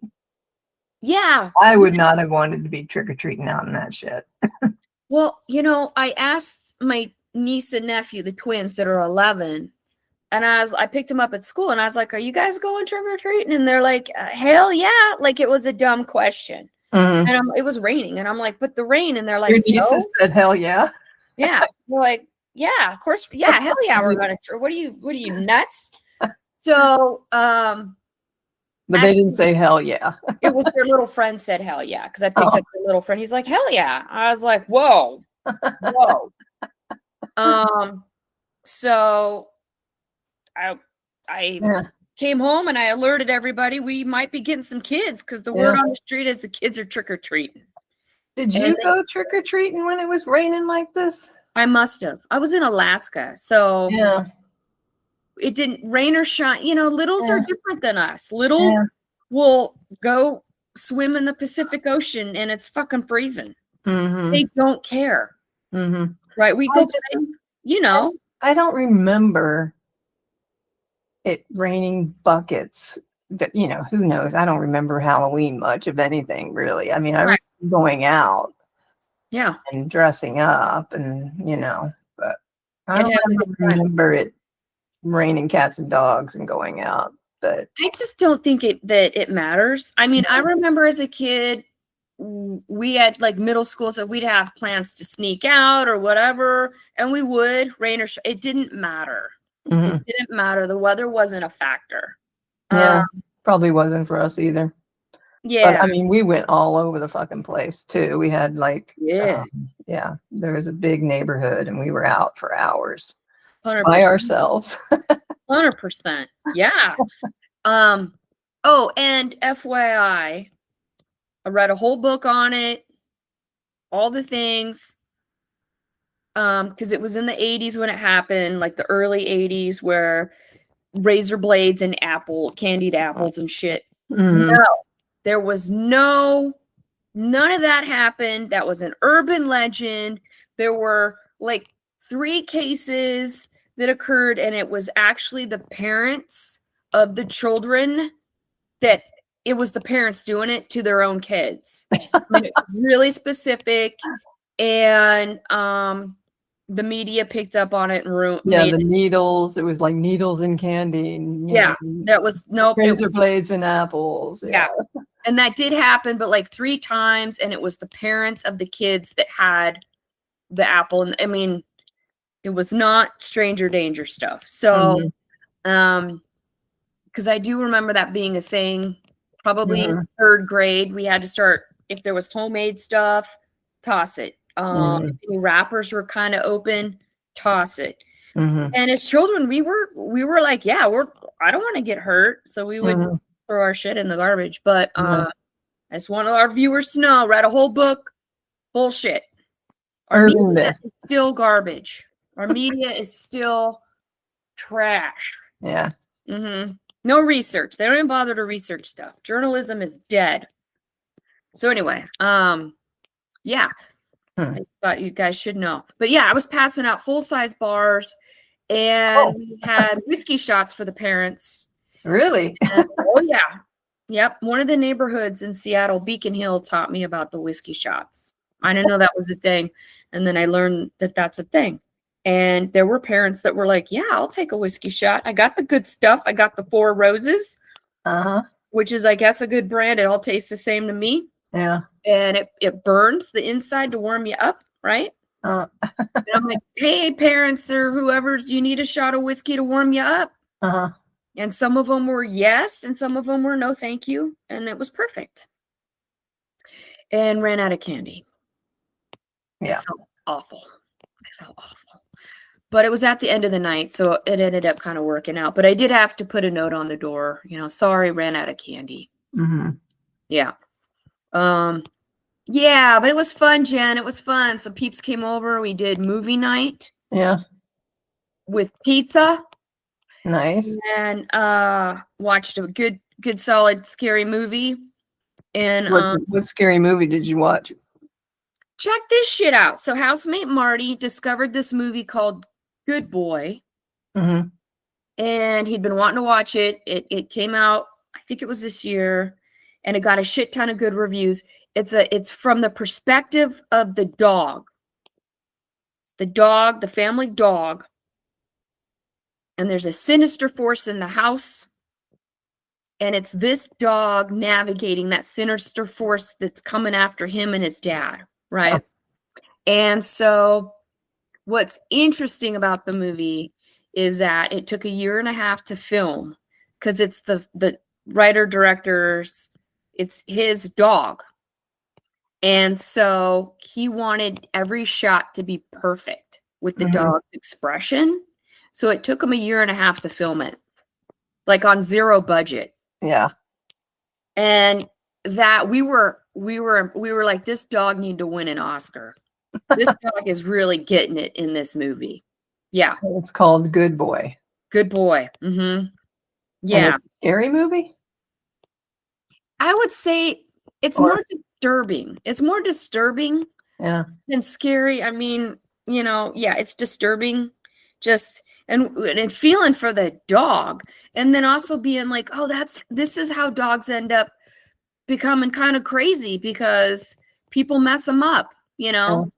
yeah, I would not have wanted to be trick-or-treating out in that shit. Well, I asked my niece and nephew, the twins that are 11, and I picked them up at school and I was like, are you guys going trick-or-treating? And they're like, hell yeah. Like it was a dumb question. And it was raining and I'm like, but the rain, and they're like, your nieces said hell yeah. Yeah. We're like, yeah, of course. Yeah. Hell yeah. We're going to, what are you nuts? So, but they didn't say hell yeah. It was their little friend said hell yeah. Cause I picked up their little friend. He's like, hell yeah. I was like, whoa. So I came home and I alerted everybody we might be getting some kids because the word on the street is the kids are trick-or-treating. Did you go trick-or-treating when it was raining like this? I must have. I was in Alaska, so it didn't rain or shine. Littles are different than us. Littles will go swim in the Pacific Ocean and it's fucking freezing. They don't care. Right? We go, I don't remember it raining buckets. That who knows? I don't remember Halloween much of anything really. I mean, I remember going out, and dressing up, and but I don't remember it raining cats and dogs and going out. But I just don't think that it matters. I mean, I remember as a kid, we had like middle school, so we'd have plans to sneak out or whatever, and we would rain or it didn't matter. It didn't matter. The weather wasn't a factor. Probably wasn't for us either. But, I mean, we went all over the fucking place too. We had like there was a big neighborhood and we were out for hours 100%. By ourselves. 100%. Yeah. Oh, and FYI, I read a whole book on it. all the things. Because it was in the 80s when it happened, like the early 80s, where razor blades and candied apples and shit. Mhm. No, there was none of that happened. That was an urban legend. There were like 3 cases that occurred, and it was actually the parents of the children that it was the parents doing it to their own kids. I mean, it was really specific, and the media picked up on it and Yeah, made the it. needles. It was like needles and candy. And, you Yeah, know, that was nope. razor blades and apples. Yeah. And that did happen, but like 3 times, and it was the parents of the kids that had the apple. And I mean, it was not stranger danger stuff. So, because I do remember that being a thing, probably Mhm. 3rd grade, we had to start, if there was homemade stuff, toss it. If any wrappers were kind of open, toss it. Mhm. And as children, we were like, yeah, I don't want to get hurt. So we would Mhm. throw our shit in the garbage. But Yeah. as one of our viewers to know, read a whole book, bullshit. Our Urban media myth. is still garbage. Our media is still trash. Yeah. No research. They don't even bother to research stuff. Journalism is dead. So anyway, yeah. I just thought you guys should know. But yeah, I was passing out full-size bars, and we had whiskey shots for the parents. Really? Oh yeah. Yep. One of the neighborhoods in Seattle, Beacon Hill, taught me about the whiskey shots. I didn't know that was a thing. And then I learned that that's a thing. And there were parents that were like, yeah, I'll take a whiskey shot. I got the good stuff. I got the 4 Roses, which is, I guess, a good brand. It all tastes the same to me. Yeah. And it burns the inside to warm you up, right? And I'm like, hey, parents or whoever's, you need a shot of whiskey to warm you up. And some of them were yes, and some of them were no, thank you. And it was perfect. And ran out of candy. Yeah. I felt awful. But it was at the end of the night, so it ended up kind of working out. But I did have to put a note on the door, sorry, ran out of candy. Yeah. Yeah, but it was fun, Jen. It was fun. Some peeps came over. We did movie night. Yeah. With pizza. Nice. And watched a good solid scary movie. And what scary movie did you watch? Check this shit out. So housemate Marty discovered this movie called Good Boy. And he'd been wanting to watch it. It came out, I think it was this year, and it got a shit ton of good reviews. It's from the perspective of the dog. It's the family dog. And there's a sinister force in the house. And it's this dog navigating that sinister force that's coming after him and his dad, right? And so what's interesting about the movie is that it took 1.5 years to film, because it's the writer-director's, it's his dog. And so he wanted every shot to be perfect with the dog's expression. So it took him 1.5 years to film it, like on 0 budget. Yeah. And that we were like, this dog need to win an Oscar. This dog is really getting it in this movie. Yeah. It's called Good Boy. Good Boy. Yeah. Scary movie? I would say it's more disturbing. It's more disturbing than scary. I mean, yeah, it's disturbing. Just and feeling for the dog, and then also being like, oh, this is how dogs end up becoming kind of crazy, because people mess them up, and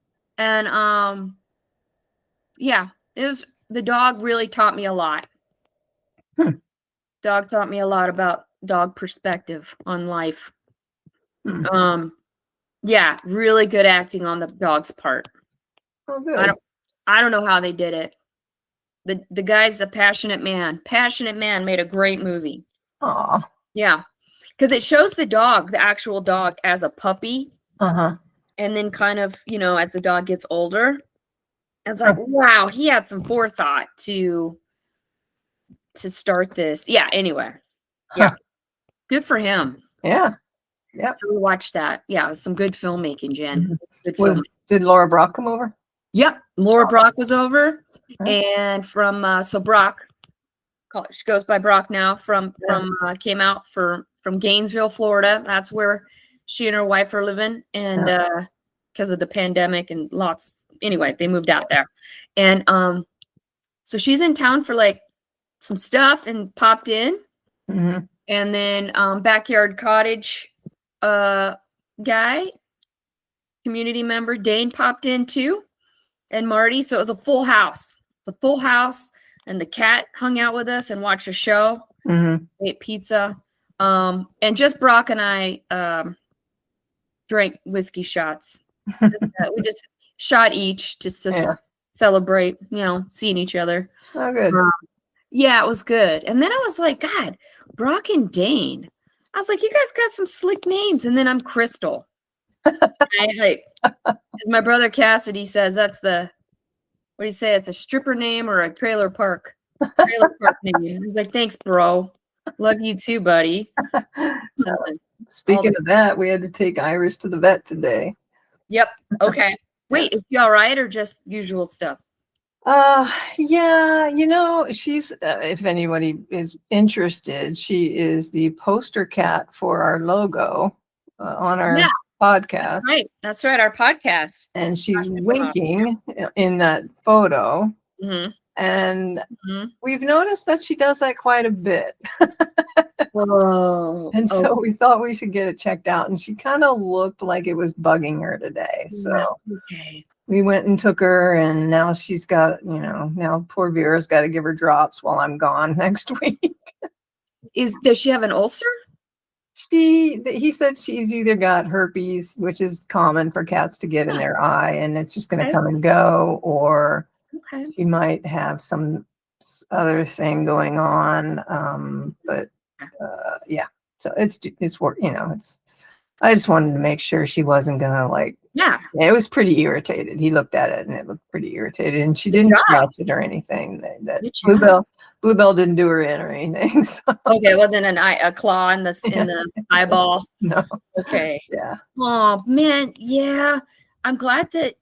yeah, the dog really taught me a lot. Dog taught me a lot about dog perspective on life. Yeah, really good acting on the dog's part. Oh, good. I don't know how they did it. The guy's a passionate man. Passionate man made a great movie. Aw. Yeah. Because it shows the dog, the actual dog, as a puppy. And then kind of, as the dog gets older. It's like, wow, he had some forethought to start this. Yeah, anyway. Yeah. Good for him. Yeah. Yeah. So we watched that. Yeah, it was some good filmmaking, Jen. Good Was film. did Laura Brock come over? Yep, Laura Brock was over, Yeah. and from so Brock, she goes by Brock now. Came out from Gainesville, Florida. That's where she and her wife are living, and because of the pandemic and anyway, they moved out there, and so she's in town for like some stuff and popped in, Mhm. and then Backyard Cottage guy, community member Dane popped in too, and Marty. So it was a full house. It's a full house, and the cat hung out with us and watched a show. Mhm. Ate pizza, and just Brock and I drank whiskey shots. We just shot each just to celebrate, seeing each other. Oh, good. Yeah, it was good. And then I was like, God, Brock and Dane. I was like, you guys got some slick names. And then I'm Crystal. As my brother Cassidy says, that's what do you say? It's a stripper name or a trailer park name. I was like, thanks, bro. Love you too, buddy. Speaking of that, we had to take Iris to the vet today. Yep. Okay. Wait, is she all right or just usual stuff? Yeah, she's, if anybody is interested, she is the poster cat for our logo on our podcast. Right. That's right. Our podcast. And she's winking in that photo. Mm-hmm. And we've noticed that she does that quite a bit. Whoa. And so we thought we should get it checked out. And she kind of looked like it was bugging her today. So we went and took her, and now she's got, now poor Vera's got to give her drops while I'm gone next week. Does she have an ulcer? He said she's either got herpes, which is common for cats to get in their eye, and it's just going to come and go, or she might have some other thing going on. But yeah, so it's work. I just wanted to make sure she wasn't gonna it was pretty irritated. He looked at it and it looked pretty irritated, and she didn't scratch it or anything. That Bluebell didn't do her in or anything. So. Okay, it wasn't a claw in the eyeball. No. Okay. Yeah. Oh man, yeah. I'm glad that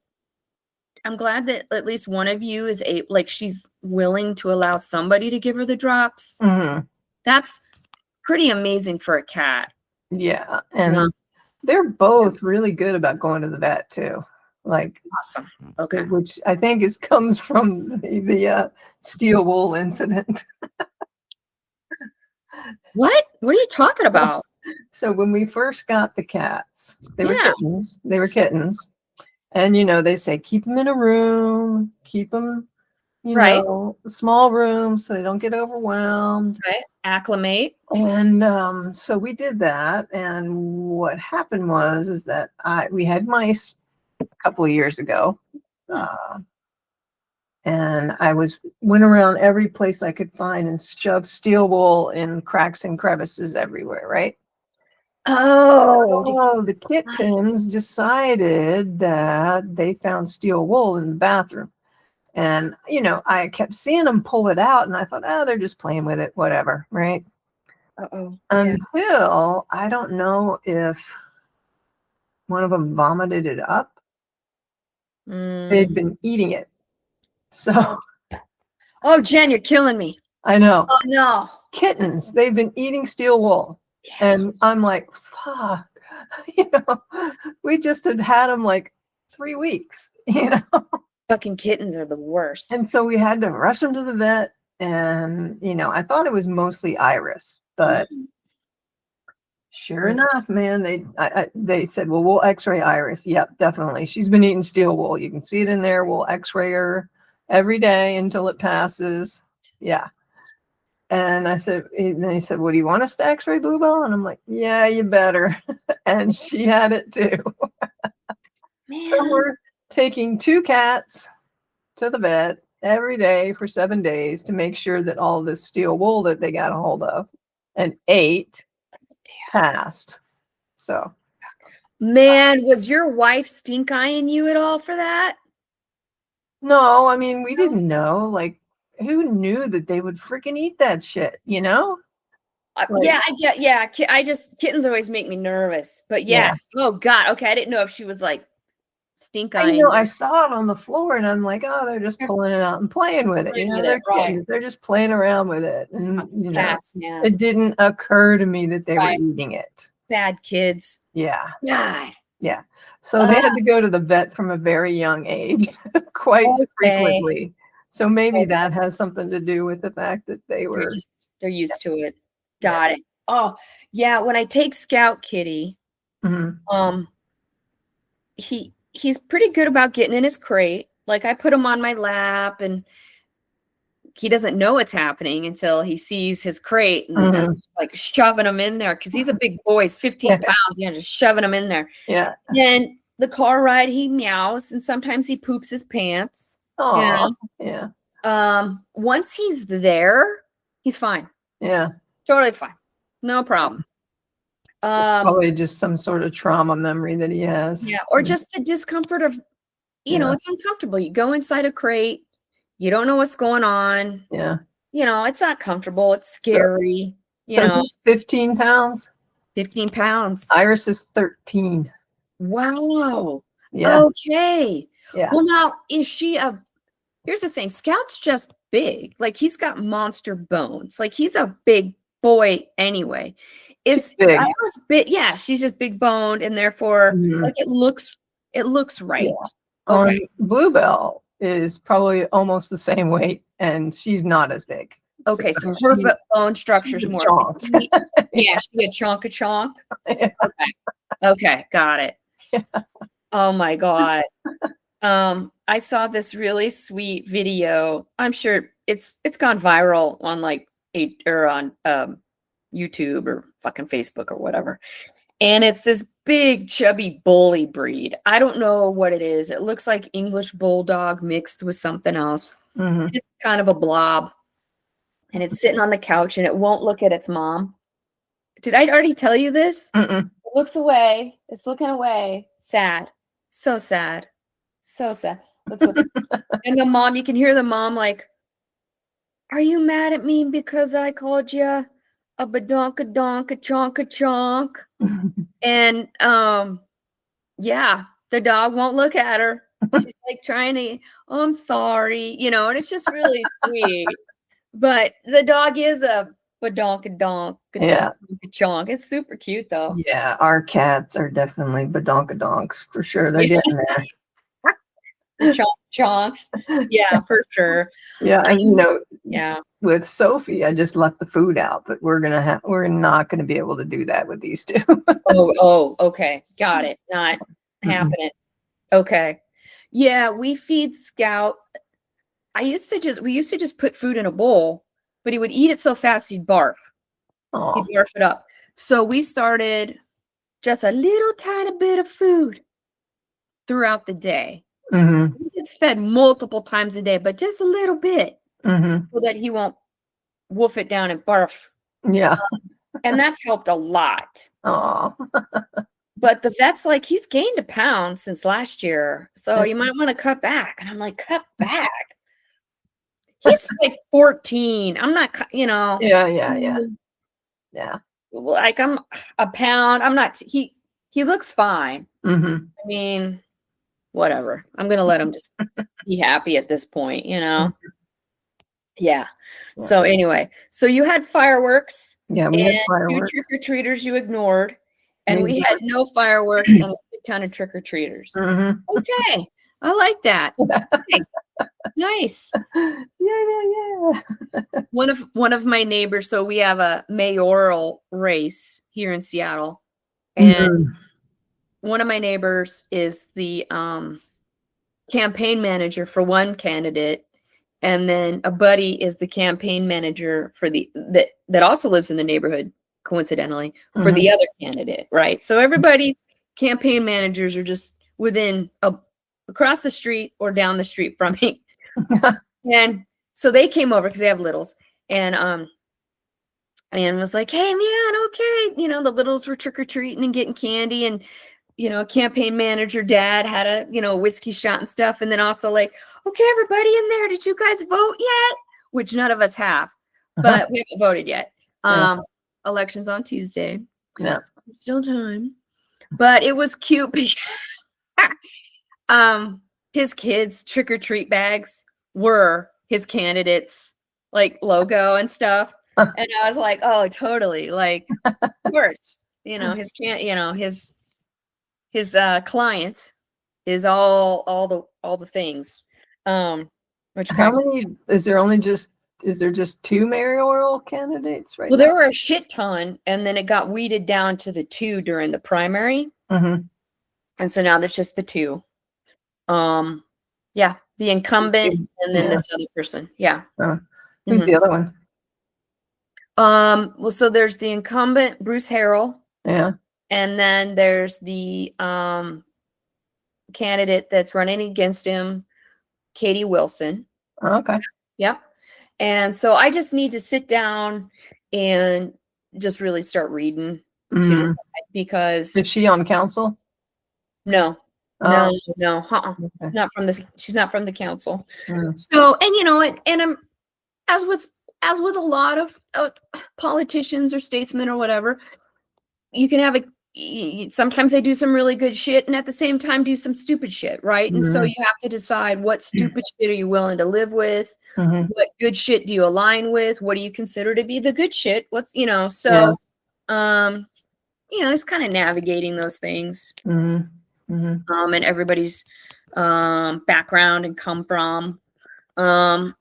at least one of you is she's willing to allow somebody to give her the drops. Mm-hmm. That's pretty amazing for a cat. Yeah, and they're both really good about going to the vet too. Awesome. Okay. Which I think comes from the steel wool incident. What? What are you talking about? So when we first got the cats, they were kittens. They were kittens. And, they say, keep them in a room, keep them, a small room so they don't get overwhelmed. Right. Acclimate. And so we did that. And what happened is that we had mice a couple of years ago. And I went around every place I could find and shoved steel wool in cracks and crevices everywhere, right? Oh, the kittens decided that they found steel wool in the bathroom. And, I kept seeing them pull it out, and I thought, they're just playing with it, whatever, right? Until I don't know if one of them vomited it up. They'd been eating it. So. Oh, Jen, you're killing me. I know. Oh, no. Kittens, they've been eating steel wool. Yeah. And I'm like, fuck, we just had them 3 weeks, Fucking kittens are the worst. And so we had to rush them to the vet. And, I thought it was mostly Iris, but sure enough, man, they said, well, we'll x-ray Iris. Yep, definitely. She's been eating steel wool. You can see it in there. We'll x-ray her every day until it passes. Yeah. And they said, well, do you want us to x-ray Bluebell? And I'm like, yeah, you better. And she had it too. So we're taking 2 cats to the vet every day for 7 days to make sure that all this steel wool that they got a hold of and ate passed. So. Man, was your wife stink-eyeing you at all for that? No, I mean, we didn't know. Who knew that they would freaking eat that shit, Yeah, I get. Yeah, kittens always make me nervous. But yes. Oh God. Okay, I didn't know if she was like stink I eyeing. know, I saw it on the floor and I'm like, oh, they're just pulling it out and playing with it. You know, they're kittens. They're just playing around with it. And you know, Cats, man. it didn't occur to me that they were eating it. Bad kids. Yeah. God. Yeah. So they had to go to the vet from a very young age, quite frequently. So maybe that has something to do with the fact that they're used to it. Got it. Oh, yeah. When I take Scout Kitty, he's pretty good about getting in his crate. Like I put him on my lap and he doesn't know what's happening until he sees his crate and I'm just like shoving him in there because he's a big boy. He's 15 pounds. You know, just shoving him in there. Yeah. And the car ride, he meows and sometimes he poops his pants. Oh, yeah. Once he's there, he's fine. Yeah. Totally fine. No problem. Probably just some sort of trauma memory that he has. Yeah. Or just the discomfort of, you know, it's uncomfortable. You go inside a crate. You don't know what's going on. Yeah. You know, it's not comfortable. It's scary. So he's 15 pounds? 15 pounds. Iris is 13. Wow. Yeah. Okay. Yeah. Well, now, here's the thing. Scout's just big. Like, he's got monster bones. Like, he's a big boy anyway. Is Iris big? Yeah, she's just big boned, and therefore, like, it looks right. Yeah. Okay. Bluebell is probably almost the same weight, and she's not as big. Okay, so her bone structure is more. Yeah, she a chonk. Yeah. Okay, got it. Yeah. Oh my God. I saw this really sweet video. I'm sure it's gone viral on on YouTube or fucking Facebook or whatever. And it's this big chubby bully breed. I don't know what it is. It looks like English bulldog mixed with something else. It's kind of a blob. And it's sitting on the couch and it won't look at its mom. Did I already tell you this? It looks away. It's looking away. Sad. So sad. So sad. And the mom, you can hear the mom like, are you mad at me because I called you a badonka donka chonka chonk? And yeah, the dog won't look at her. She's like trying to, oh, I'm sorry, you know, and it's just really sweet. But the dog is a badonka donk, chonk. It's super cute though. Yeah, our cats are definitely badonka donks for sure. They're getting there. Chonks. Yeah, for sure. Yeah, and you know, yeah. With Sophie, I just left the food out, but we're not gonna be able to do that with these two. oh, okay. Got it. Not happening. Okay. Yeah, we feed Scout. We used to just put food in a bowl, but he would eat it so fast he'd barf. Aww. He'd barf it up. So we started just a little tiny bit of food throughout the day. It's fed multiple times a day, but just a little bit so that he won't wolf it down and barf. Yeah. And that's helped a lot. Oh. But the vet's like, he's gained a pound since last year. So you might want to cut back. And I'm like, cut back? He's like 14. I'm not, you know. Yeah. Like I'm a pound. I'm not, he looks fine. I mean, whatever. I'm going to let him just be happy at this point, you know? Yeah. So anyway, so you had fireworks. Yeah, we had fireworks. 2 trick-or-treaters you ignored. And we had no fireworks and a big ton of trick-or-treaters. Okay. I like that. Nice. Yeah. One of my neighbors, so we have a mayoral race here in Seattle. And one of my neighbors is the campaign manager for one candidate, and then a buddy is the campaign manager for that also lives in the neighborhood, coincidentally, for the other candidate, right? So everybody, campaign managers are just within across the street or down the street from me. And so they came over because they have littles, and was like, hey man, okay, you know, the littles were trick-or-treating and getting candy, and you know, campaign manager dad had a whiskey shot and stuff, and then also like, okay, everybody in there, did you guys vote yet? Which none of us have, but we haven't voted yet. election's on Tuesday. Yeah. Still time. But it was cute because his kids' trick-or-treat bags were his candidates like logo and stuff. And I was like, oh, totally. Like, of course, his client is all the things. Which How many is there just 2 mayoral candidates right well, now? there were a shit ton, and then it got weeded down to the 2 during the primary. Mm-hmm. And so now there's just the 2. Yeah, the incumbent and then this other person. Yeah. Who's the other one? Well, so there's the incumbent, Bruce Harrell. Yeah. And then there's the candidate that's running against him, Katie Wilson. Okay. Yep. And so I just need to sit down and just really start reading to decide, because is she on council? No. Okay. Not from this. She's not from the council. Mm. So, and I'm as with a lot of politicians or statesmen or whatever, you can have sometimes they do some really good shit and at the same time do some stupid shit, right? And so you have to decide what stupid shit are you willing to live with? What good shit do you align with? What do you consider to be the good shit? What's so it's kind of navigating those things. And everybody's background and come from. I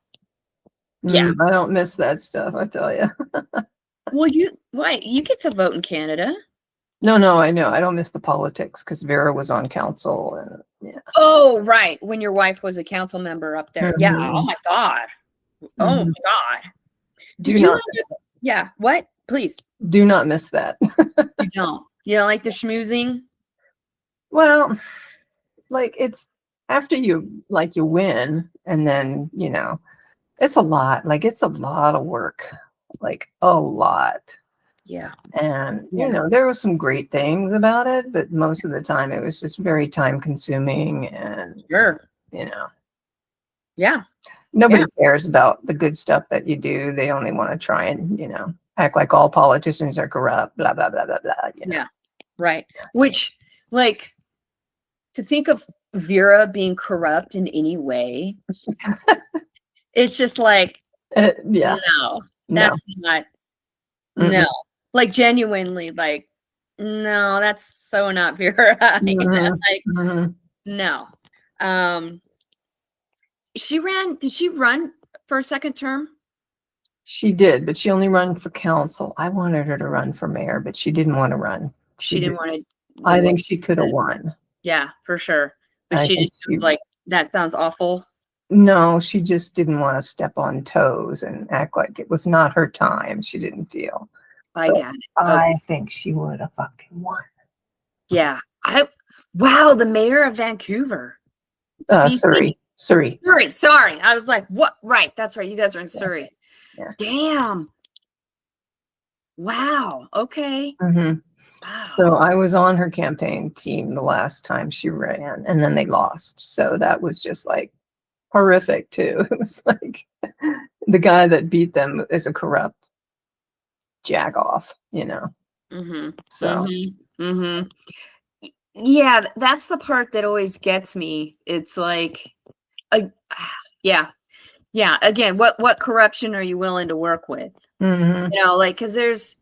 don't miss that stuff, I tell you. Well, you get to vote in Canada. No, I know. I don't miss the politics because Vera was on council. And Oh, right. When your wife was a council member up there. Yeah. Oh my God. Oh my God. Did you? Yeah. What? Please. Do not miss that. You don't. You don't like the schmoozing? Well, like it's after you win, and then it's a lot. Like it's a lot of work. Like a lot. Yeah. And there were some great things about it, but most of the time it was just very time consuming and Yeah. Nobody cares about the good stuff that you do. They only want to try and, act like all politicians are corrupt, blah, blah, blah, blah, blah. Yeah. Right. Which, like, to think of Vera being corrupt in any way, it's just like, no, that's not, no. Like, genuinely, like, no, that's so not Vera. No. Did she run for a second term? She did, but she only ran for council. I wanted her to run for mayor, but she didn't want to run. She didn't want to. I think she could have won. Yeah, for sure. But she just was like, that sounds awful. No, she just didn't want to step on toes and act like it was not her time. She didn't feel. I got it. I think she would have fucking won. Yeah. Wow, the mayor of Vancouver. Surrey. Sorry. I was like, what? Right. That's right. You guys are in Surrey. Yeah. Damn. Wow. Okay. Wow. So I was on her campaign team the last time she ran, and then they lost. So that was just like horrific too. It was like the guy that beat them is a corrupt jagoff, So. Yeah, that's the part that always gets me. It's like, yeah. Again, what corruption are you willing to work with? Like, because there's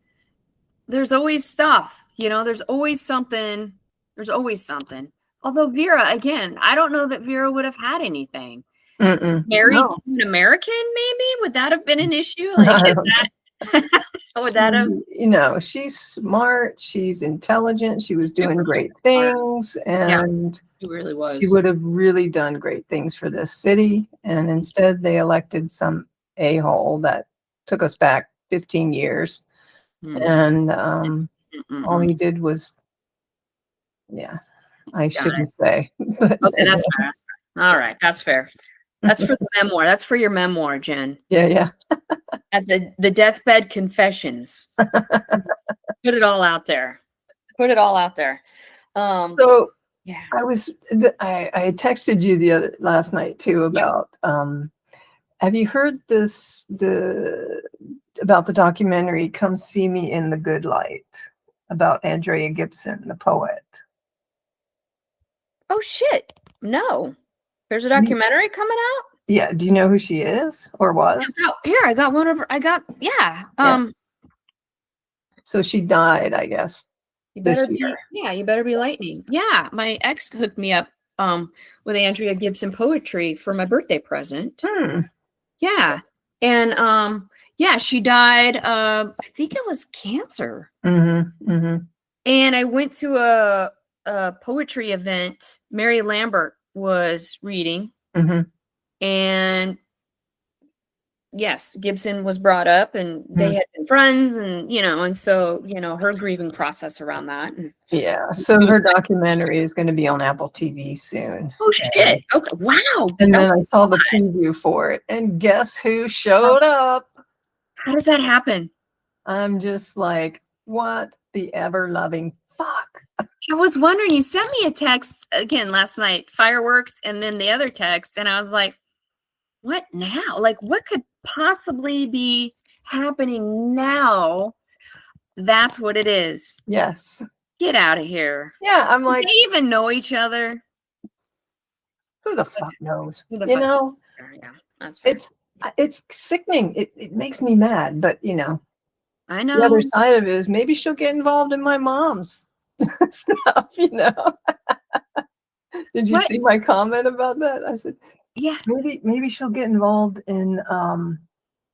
always stuff. There's always something. Although Vera, again, I don't know that Vera would have had anything. Married to an American, maybe? Would that have been an issue? Like, is that? Would that have? She's smart. She's intelligent. She was doing great things, and she really was. She would have really done great things for this city. And instead, they elected some a-hole that took us back 15 years, and all he did was, I shouldn't say. Okay, that's fair. All right, that's fair. That's for the memoir. That's for your memoir, Jen. Yeah. At the deathbed confessions. Put it all out there. So I was. I texted you last night too about Have you heard about the documentary Come See Me in the Good Light about Andrea Gibson, the poet? Oh shit. No. There's a documentary coming out? Yeah. Do you know who she is or was? I got one of her. Yeah. So she died, I guess, this year. You better be lightning. Yeah. My ex hooked me up with Andrea Gibson poetry for my birthday present. Yeah. And yeah, she died I think it was cancer. And I went to a poetry event Mary Lambert was reading. And yes, Gibson was brought up, and they had been friends, and and so her grieving process around that. And yeah, so her documentary is going to be on Apple TV soon. Oh shit! Okay, wow. And then I saw the preview for it, and guess who showed up? How does that happen? I'm just like, what the ever-loving fuck? I was wondering. You sent me a text again last night, fireworks, and then the other text, and I was like, what now? Like, what could possibly be happening now? That's what it is. Yes. Get out of here. Yeah, I'm like, do they even know each other? Who the fuck knows? Yeah, that's fair. It's sickening. It makes me mad, but I know the other side of it is maybe she'll get involved in my mom's stuff. Did you see my comment about that? I said, yeah, maybe she'll get involved in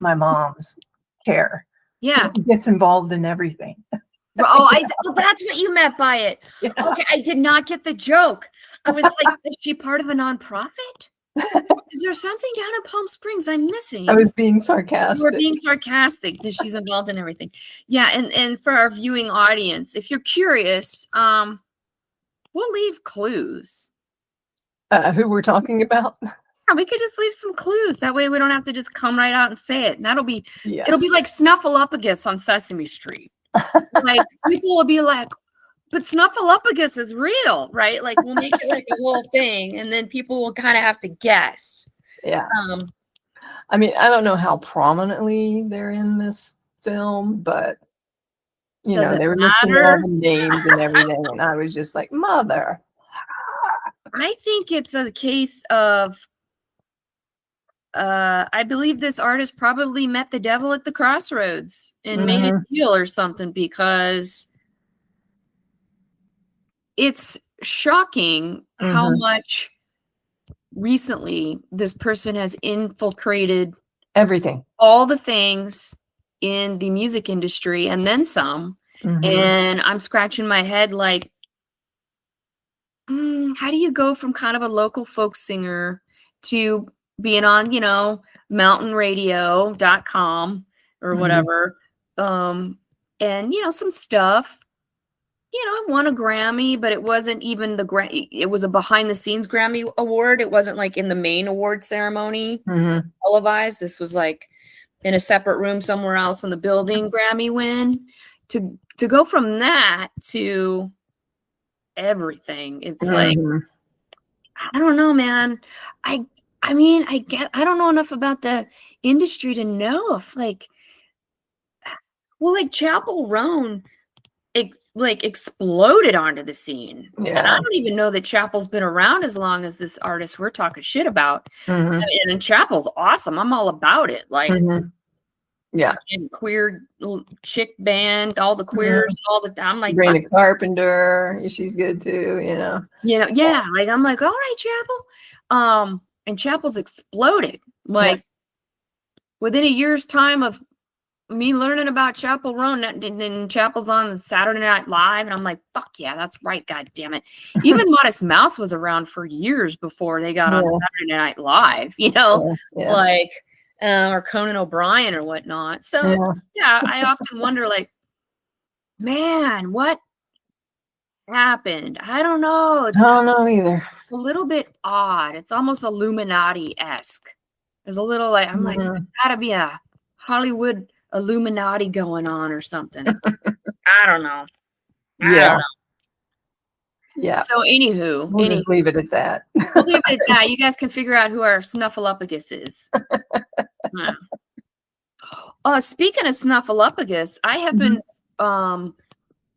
my mom's care. Yeah, so she gets involved in everything. Oh, that's what you meant by it. Yeah. Okay, I did not get the joke. I was like, is she part of a nonprofit? Is there something down in Palm Springs I'm missing? I was being sarcastic. You were being sarcastic that she's involved in everything. Yeah, and for our viewing audience, if you're curious, we'll leave clues. Who we're talking about? Yeah, we could just leave some clues. That way we don't have to just come right out and say it. And it'll be like Snuffleupagus on Sesame Street. Like people will be like, but Snuffleupagus is real, right? Like we'll make it like a whole thing, and then people will kind of have to guess. Yeah. I mean, I don't know how prominently they're in this film, but they were listing all the names and everything, and I was just like, mother. I think it's a case of I believe this artist probably met the devil at the crossroads and made a deal or something, because it's shocking how much recently this person has infiltrated everything, all the things in the music industry and then some. And I'm scratching my head like, how do you go from kind of a local folk singer to being on, mountainradio.com or whatever. And, some stuff, I won a Grammy, but it wasn't even it was a behind the scenes Grammy award. It wasn't like in the main award ceremony televised. This was like in a separate room somewhere else in the building Grammy win. To go from that to everything, it's like, I don't know, man. I don't know enough about the industry to know if like Chapel Roan exploded onto the scene. Yeah. And I don't even know that Chapel's been around as long as this artist we're talking shit about. And Chapel's awesome. I'm all about it. Like queer chick band, all the queers all the time. Like Sabrina Carpenter, she's good too, yeah. Like I'm like, all right, Chapel. And Chapel's exploded. Like within a year's time of me learning about Chapel Roan, and Chapel's on Saturday Night Live, and I'm like, fuck yeah, that's right, god damn it. Even Modest Mouse was around for years before they got on Saturday Night Live, like or Conan O'Brien or whatnot. So I often wonder, like, man, what happened? I don't know. I don't know either. A little bit odd. It's almost Illuminati-esque. There's a little like, I'm like, there's gotta be a Hollywood Illuminati going on or something. I don't know. I don't know. Yeah. So anywho, we'll just leave it at that. We'll leave it at that. You guys can figure out who our Snuffleupagus is. Yeah. Speaking of Snuffleupagus, I have been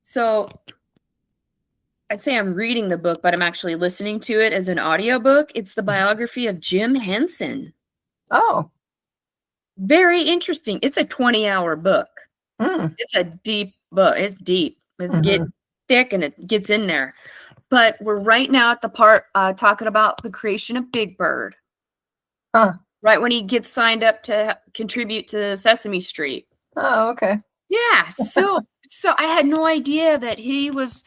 so I'd say I'm reading the book, but I'm actually listening to it as an audiobook. It's the biography of Jim Henson. Oh. Very interesting. It's a 20-hour book. Mm. It's a deep book. It's deep. It's get thick and it gets in there. But we're right now at the part talking about the creation of Big Bird. Huh. Right when he gets signed up to contribute to Sesame Street. Oh, okay. Yeah. So I had no idea that he was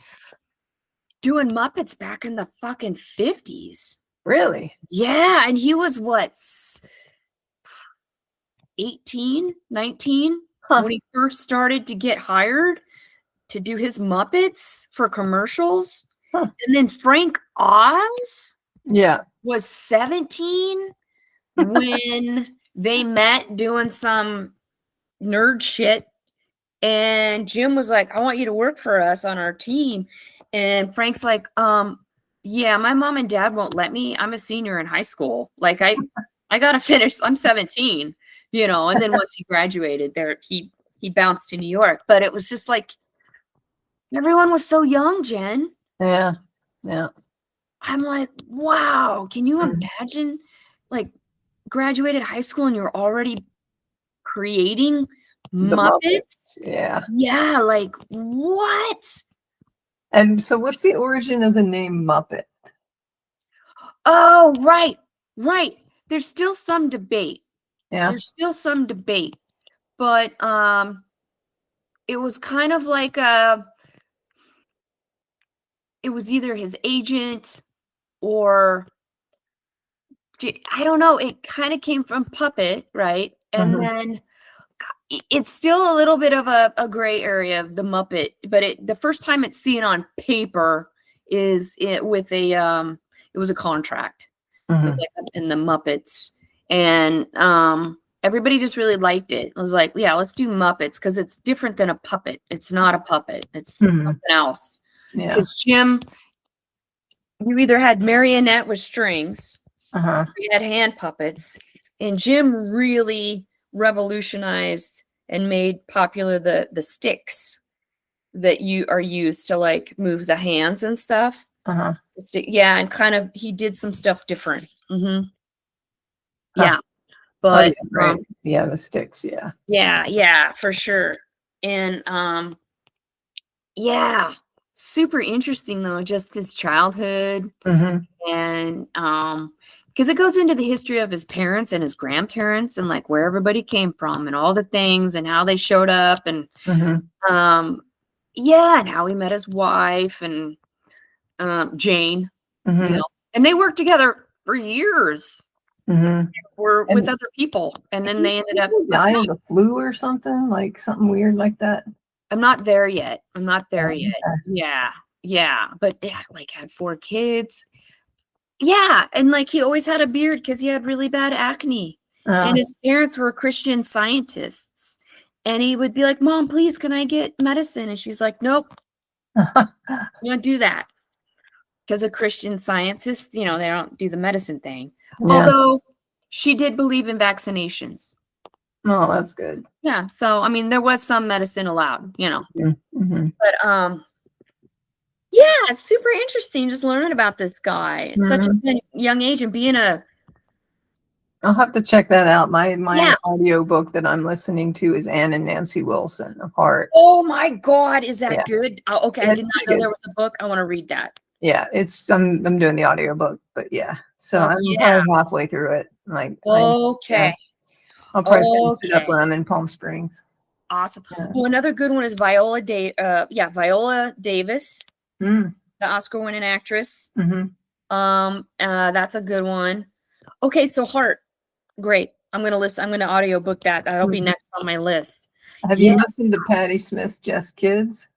doing Muppets back in the fucking 50s. Really? Yeah. And he was what, 18, 19 when he first started to get hired to do his Muppets for commercials. And then Frank Oz was 17 when they met doing some nerd shit. And Jim was like, I want you to work for us on our team. And Frank's like, yeah, my mom and dad won't let me. I'm a senior in high school. Like I gotta finish. I'm 17, you know. And then once he graduated there, he bounced to New York. But it was just like everyone was so young, Jen. Yeah. I'm like, wow, can you imagine like graduated high school and you're already creating Muppets? Yeah, like what? And so what's the origin of the name Muppet? Oh, right. There's still some debate. Yeah. But it was kind of like it was either his agent or I don't know. It kind of came from Puppet, right? And then it's still a little bit of a gray area of the Muppet, but the first time it's seen on paper is with it was a contract. It was like in the Muppets, and everybody just really liked it. I was like, yeah, let's do Muppets because it's different than a puppet. It's not a puppet. It's something else. Because Jim, you either had marionette with strings, or you had hand puppets, and Jim really revolutionized and made popular the sticks that you are used to like move the hands and stuff. Yeah, and kind of he did some stuff different. Yeah, but the sticks. Yeah, for sure. And yeah, super interesting though, just his childhood and because it goes into the history of his parents and his grandparents and like where everybody came from and all the things and how they showed up and yeah, and how he met his wife and Jane, you know, and they worked together for years. Were with other people, and then they ended up dying of the flu or something, like something weird like that. I'm not there yet. Yeah, but yeah, like had 4 kids. Yeah, and like he always had a beard because he had really bad acne, and his parents were Christian Scientists, and he would be like, "Mom, please, can I get medicine?" And she's like, "Nope, you don't do that," because a Christian Scientist, you know, they don't do the medicine thing. Although she did believe in vaccinations. Oh, that's good. Yeah, so I mean, there was some medicine allowed, you know. But yeah, it's super interesting just learning about this guy at such a young age and being I'll have to check that out. My audio book that I'm listening to is Anne and Nancy Wilson of Heart. Oh my God, is that good? Oh, okay, I did not know there was a book. I want to read that. Yeah, I'm doing the audio book, but yeah. So I'm probably halfway through it. Like I'll probably finish it up when I'm in Palm Springs. Awesome. Well, another good one is Viola Davis, the Oscar-winning actress. That's a good one. Okay, so Heart, great. I'm gonna audiobook that. That'll be next on my list. Have you listened to Patti Smith's Just Kids?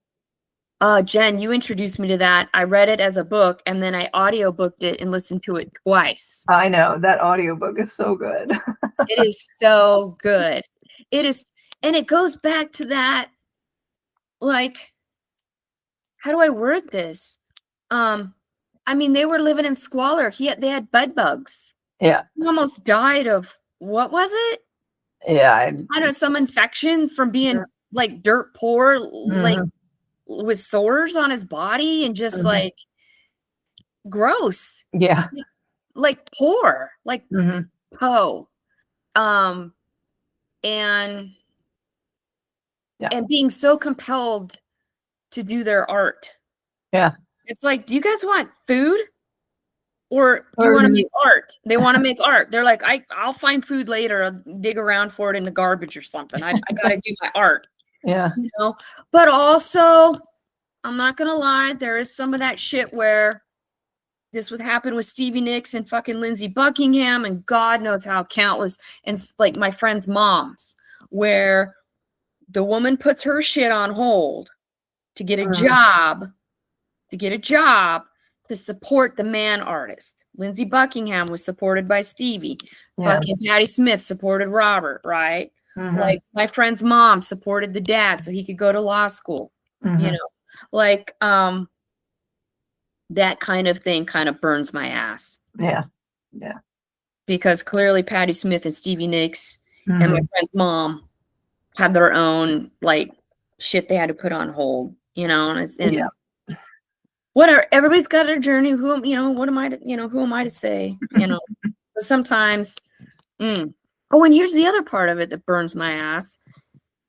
Jen, you introduced me to that. I read it as a book and then I audiobooked it and listened to it twice. I know that audiobook is so good. It is so good. It is, and it goes back to that, like, how do I word this? I mean, they were living in squalor. They had bed bugs. Yeah. He almost died of, what was it? Yeah. I don't know, some infection from being like dirt poor, like with sores on his body and just like gross. Yeah. Like poor, like Mm-hmm. and Yeah. and being so compelled to do their art. Yeah. It's like, do you guys want food or you want to make art? They want to make art. They're like, I'll find food later. I'll dig around for it in the garbage or something. I got to do my art. Yeah. You know, but also, I'm not gonna lie, there is some of that shit where this would happen with Stevie Nicks and fucking Lindsey Buckingham and God knows how countless, and like my friends' moms, where the woman puts her shit on hold to get a job, to support the man artist. Lindsey Buckingham was supported by Stevie. Yeah. Fucking Patti Smith supported Robert, right? Like my friend's mom supported the dad so he could go to law school. You know, like that kind of thing kind of burns my ass. Yeah. Yeah. Because clearly Patti Smith and Stevie Nicks and my friend's mom had their own like shit they had to put on hold, you know, and whatever, everybody's got their journey. Who, you know, what am I to, you know, who am I to say, you know? But sometimes oh, and here's the other part of it that burns my ass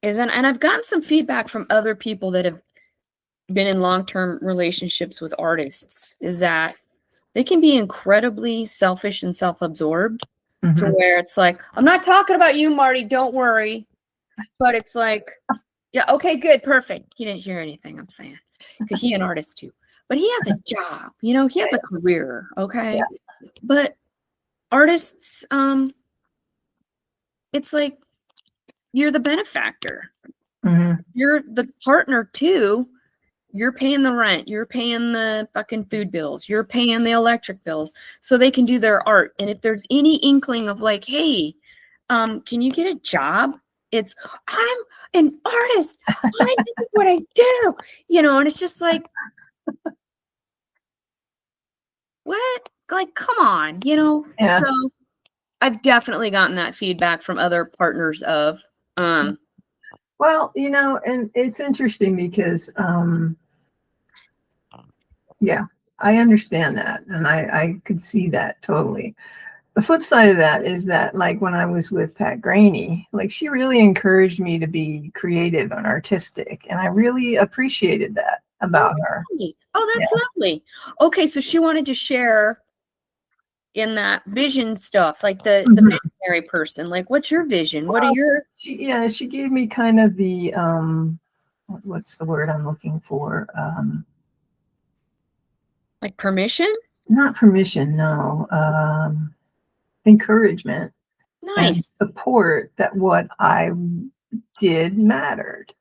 is, and I've gotten some feedback from other people that have been in long-term relationships with artists, is that they can be incredibly selfish and self-absorbed to where it's like, I'm not talking about you, Marty, don't worry. But it's like, yeah, okay, good, perfect. He didn't hear anything I'm saying. Because he's an artist too. But he has a job, you know, he has a career, okay? Yeah. But artists, it's like you're the benefactor. You're the partner too. You're paying the rent. You're paying the fucking food bills. You're paying the electric bills so they can do their art. And if there's any inkling of like, hey, can you get a job? It's, I'm an artist. This is what I do. You know, and it's just like, what? Like, come on, you know? Yeah. So I've definitely gotten that feedback from other partners of, well, you know, and it's interesting because, yeah, I understand that. And I could see that totally. The flip side of that is that, like, when I was with Pat Graney, like, she really encouraged me to be creative and artistic. And I really appreciated that about her. Oh, that's lovely. Okay, so she wanted to share in that vision stuff, like the visionary person. Like, what's your vision? What are your... She gave me kind of the, what's the word I'm looking for? Like permission? Not permission, no. Encouragement. And support that what I did mattered,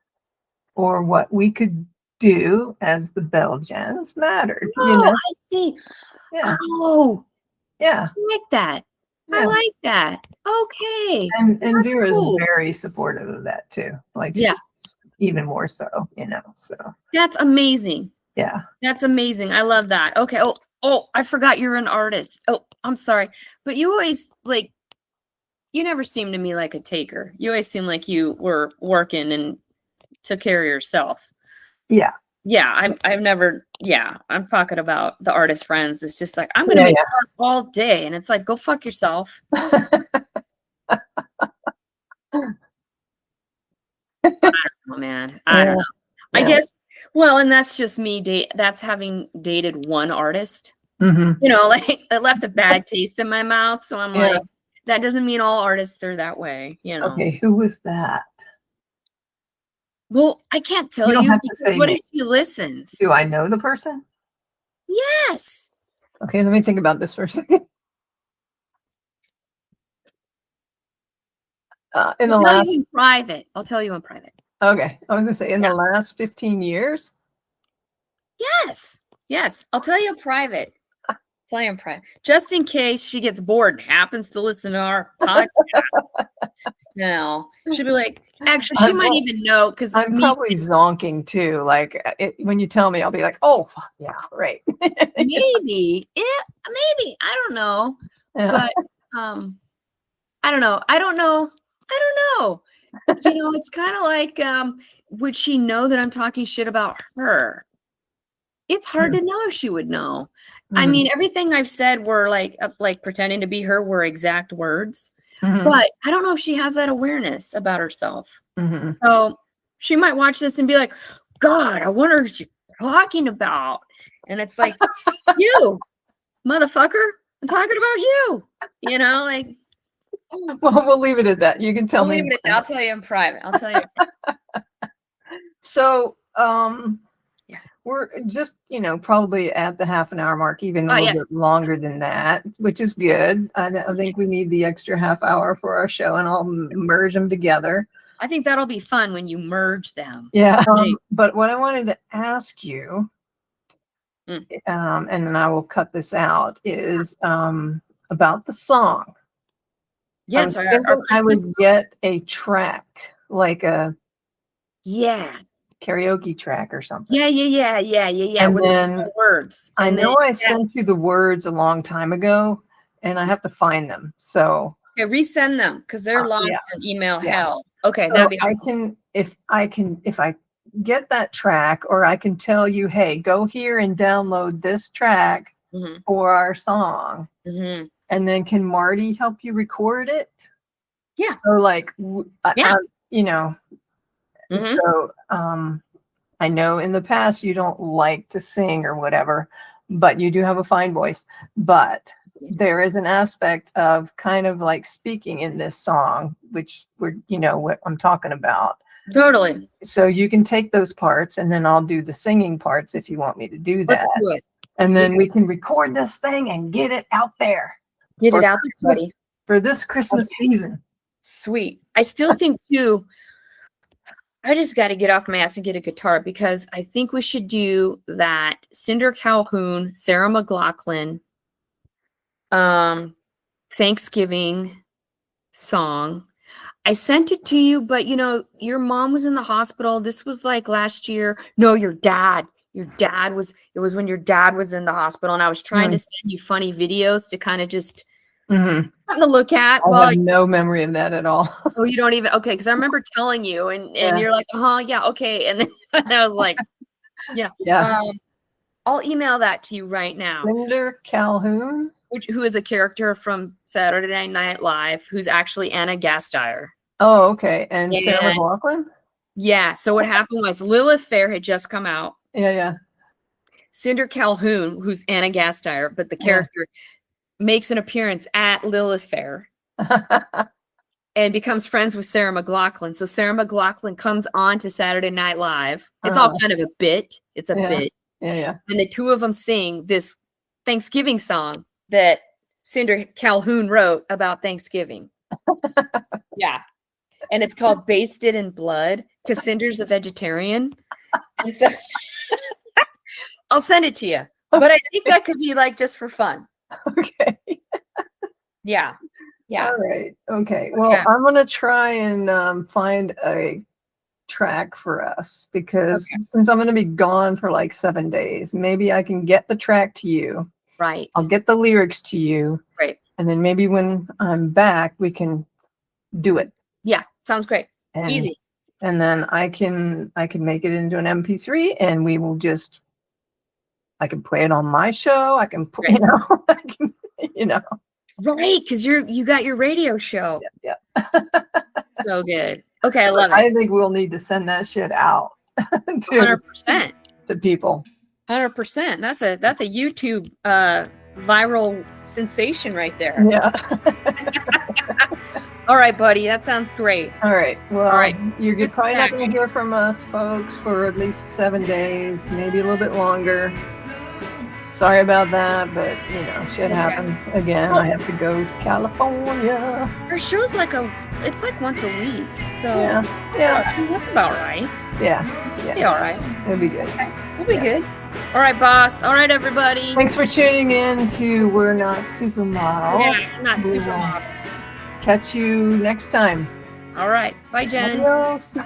or what we could do as the Belgians mattered. Oh, you know? I see. Yeah. Oh, yeah. I like that. Yeah. I like that. Okay. And Vera's very supportive of that too. Like, she's even more so, you know. So that's amazing. Yeah. That's amazing. I love that. Okay. Oh, I forgot you're an artist. Oh, I'm sorry. But you always like, you never seem to me like a taker. You always seem like you were working and took care of yourself. Yeah. Yeah. I've never, I'm talking about the artist friends. It's just like, I'm going to make art all day. And it's like, go fuck yourself. I don't know, man. I don't know. I guess, well, and that's just me. That's having dated one artist. You know, like, it left a bad taste in my mouth. So I'm like, that doesn't mean all artists are that way, you know. Okay, who was that? Well, I can't tell you. What if she listens? Do I know the person? Yes. Okay, let me think about this for a second. I'll tell you in private. I'll tell you in private. Okay, I was gonna say in the last 15 years. Yes. I'll tell you in private. Just in case she gets bored and happens to listen to our podcast. No, she'll be like, actually, she might even know, because I'm probably zonking too. Like, when you tell me, I'll be like, oh, yeah, right. Maybe. I don't know. Yeah. But I don't know. I don't know. It's kind of like, would she know that I'm talking shit about her? It's hard to know if she would know. I Mhm. mean, everything I've said were like pretending to be her were exact words, Mhm. but I don't know if she has that awareness about herself. Mhm. So she might watch this and be like, God, I wonder what she's talking about. And it's like, you, motherfucker, I'm talking about you. Like, Well, we'll leave it at that. You can tell I'll me. leave it at that. I'll tell you in private. I'll tell you. So, Yeah. we're just, probably at the half an hour mark, even a little Yes. bit longer than that, which is good. I think we need the extra half hour for our show, and I'll merge them together. I think that'll be fun when you merge them. Yeah. But what I wanted to ask you, Mm. And then I will cut this out, is about the song. Yes, I would get a track, like a karaoke track or something. Yeah. And with then the words. I know I sent you the words a long time ago, and I have to find them. So resend them because they're lost in email hell. Okay, so that'd be awesome. if I get that track, or I can tell you, hey, go here and download this track for our song. And then can Marty help you record it? Yeah. So like, Mm-hmm. So I know in the past you don't like to sing or whatever, but you do have a fine voice. But there is an aspect of kind of like speaking in this song, which what I'm talking about. Totally. So you can take those parts, and then I'll do the singing parts if you want me to do that. Let's do it. And then we can record this thing and get it out there. Get it out there, buddy. For this Christmas season. Sweet. I still think too, I just got to get off my ass and get a guitar, because I think we should do that Cinder Calhoun, Sarah McLachlan, Thanksgiving song. I sent it to you, but your mom was in the hospital. This was like last year. No, your dad. It was when your dad was in the hospital, and I was trying to send you funny videos to kind of just something to look at. I have no memory of that at all. Oh, you don't even? Okay, because I remember telling you, and you're like, yeah, okay. And then I was like, yeah. I'll email that to you right now. Cinder Calhoun? Who is a character from Saturday Night Live, who's actually Anna Gasteyer. Oh, okay. And Sarah McLachlan? Yeah. So what happened was Lilith Fair had just come out. Yeah. Cinder Calhoun, who's Anna Gasteyer, but the character makes an appearance at Lilith Fair and becomes friends with Sarah McLachlan. So Sarah McLachlan comes on to Saturday Night Live. It's all kind of a bit. It's a bit. Yeah. And the two of them sing this Thanksgiving song that Cinder Calhoun wrote about Thanksgiving. Yeah. And it's called Basted in Blood, because Cinder's a vegetarian. And so I'll send it to you. But I think that could be like just for fun. Okay. Yeah. All right. Okay. Well, I'm going to try and find a track for us, because since I'm going to be gone for like 7 days, maybe I can get the track to you. Right. I'll get the lyrics to you. Right. And then maybe when I'm back, we can do it. Yeah. Sounds great. Easy. And then I can make it into an MP3, and we will just, I can play it on my show. I can play, Right, because you got your radio show. Yeah. So good. Okay, I love it. I think we'll need to send that shit out 100% to people. 100%. That's a YouTube viral sensation right there. Yeah. All right, buddy. That sounds great. All right. Well, all right. You're probably not going to hear from us, folks, for at least 7 days, maybe a little bit longer. Sorry about that, but shit happened again. Well, I have to go to California. Our show's it's like once a week, so that's about right. Yeah. It'll be all right. It'll be good. Okay. We'll be good. All right, boss. All right, everybody. Thanks for tuning in to We're Not Supermodels. Yeah, not Supermodels. Catch you next time. All right. Bye, Jen. Adios.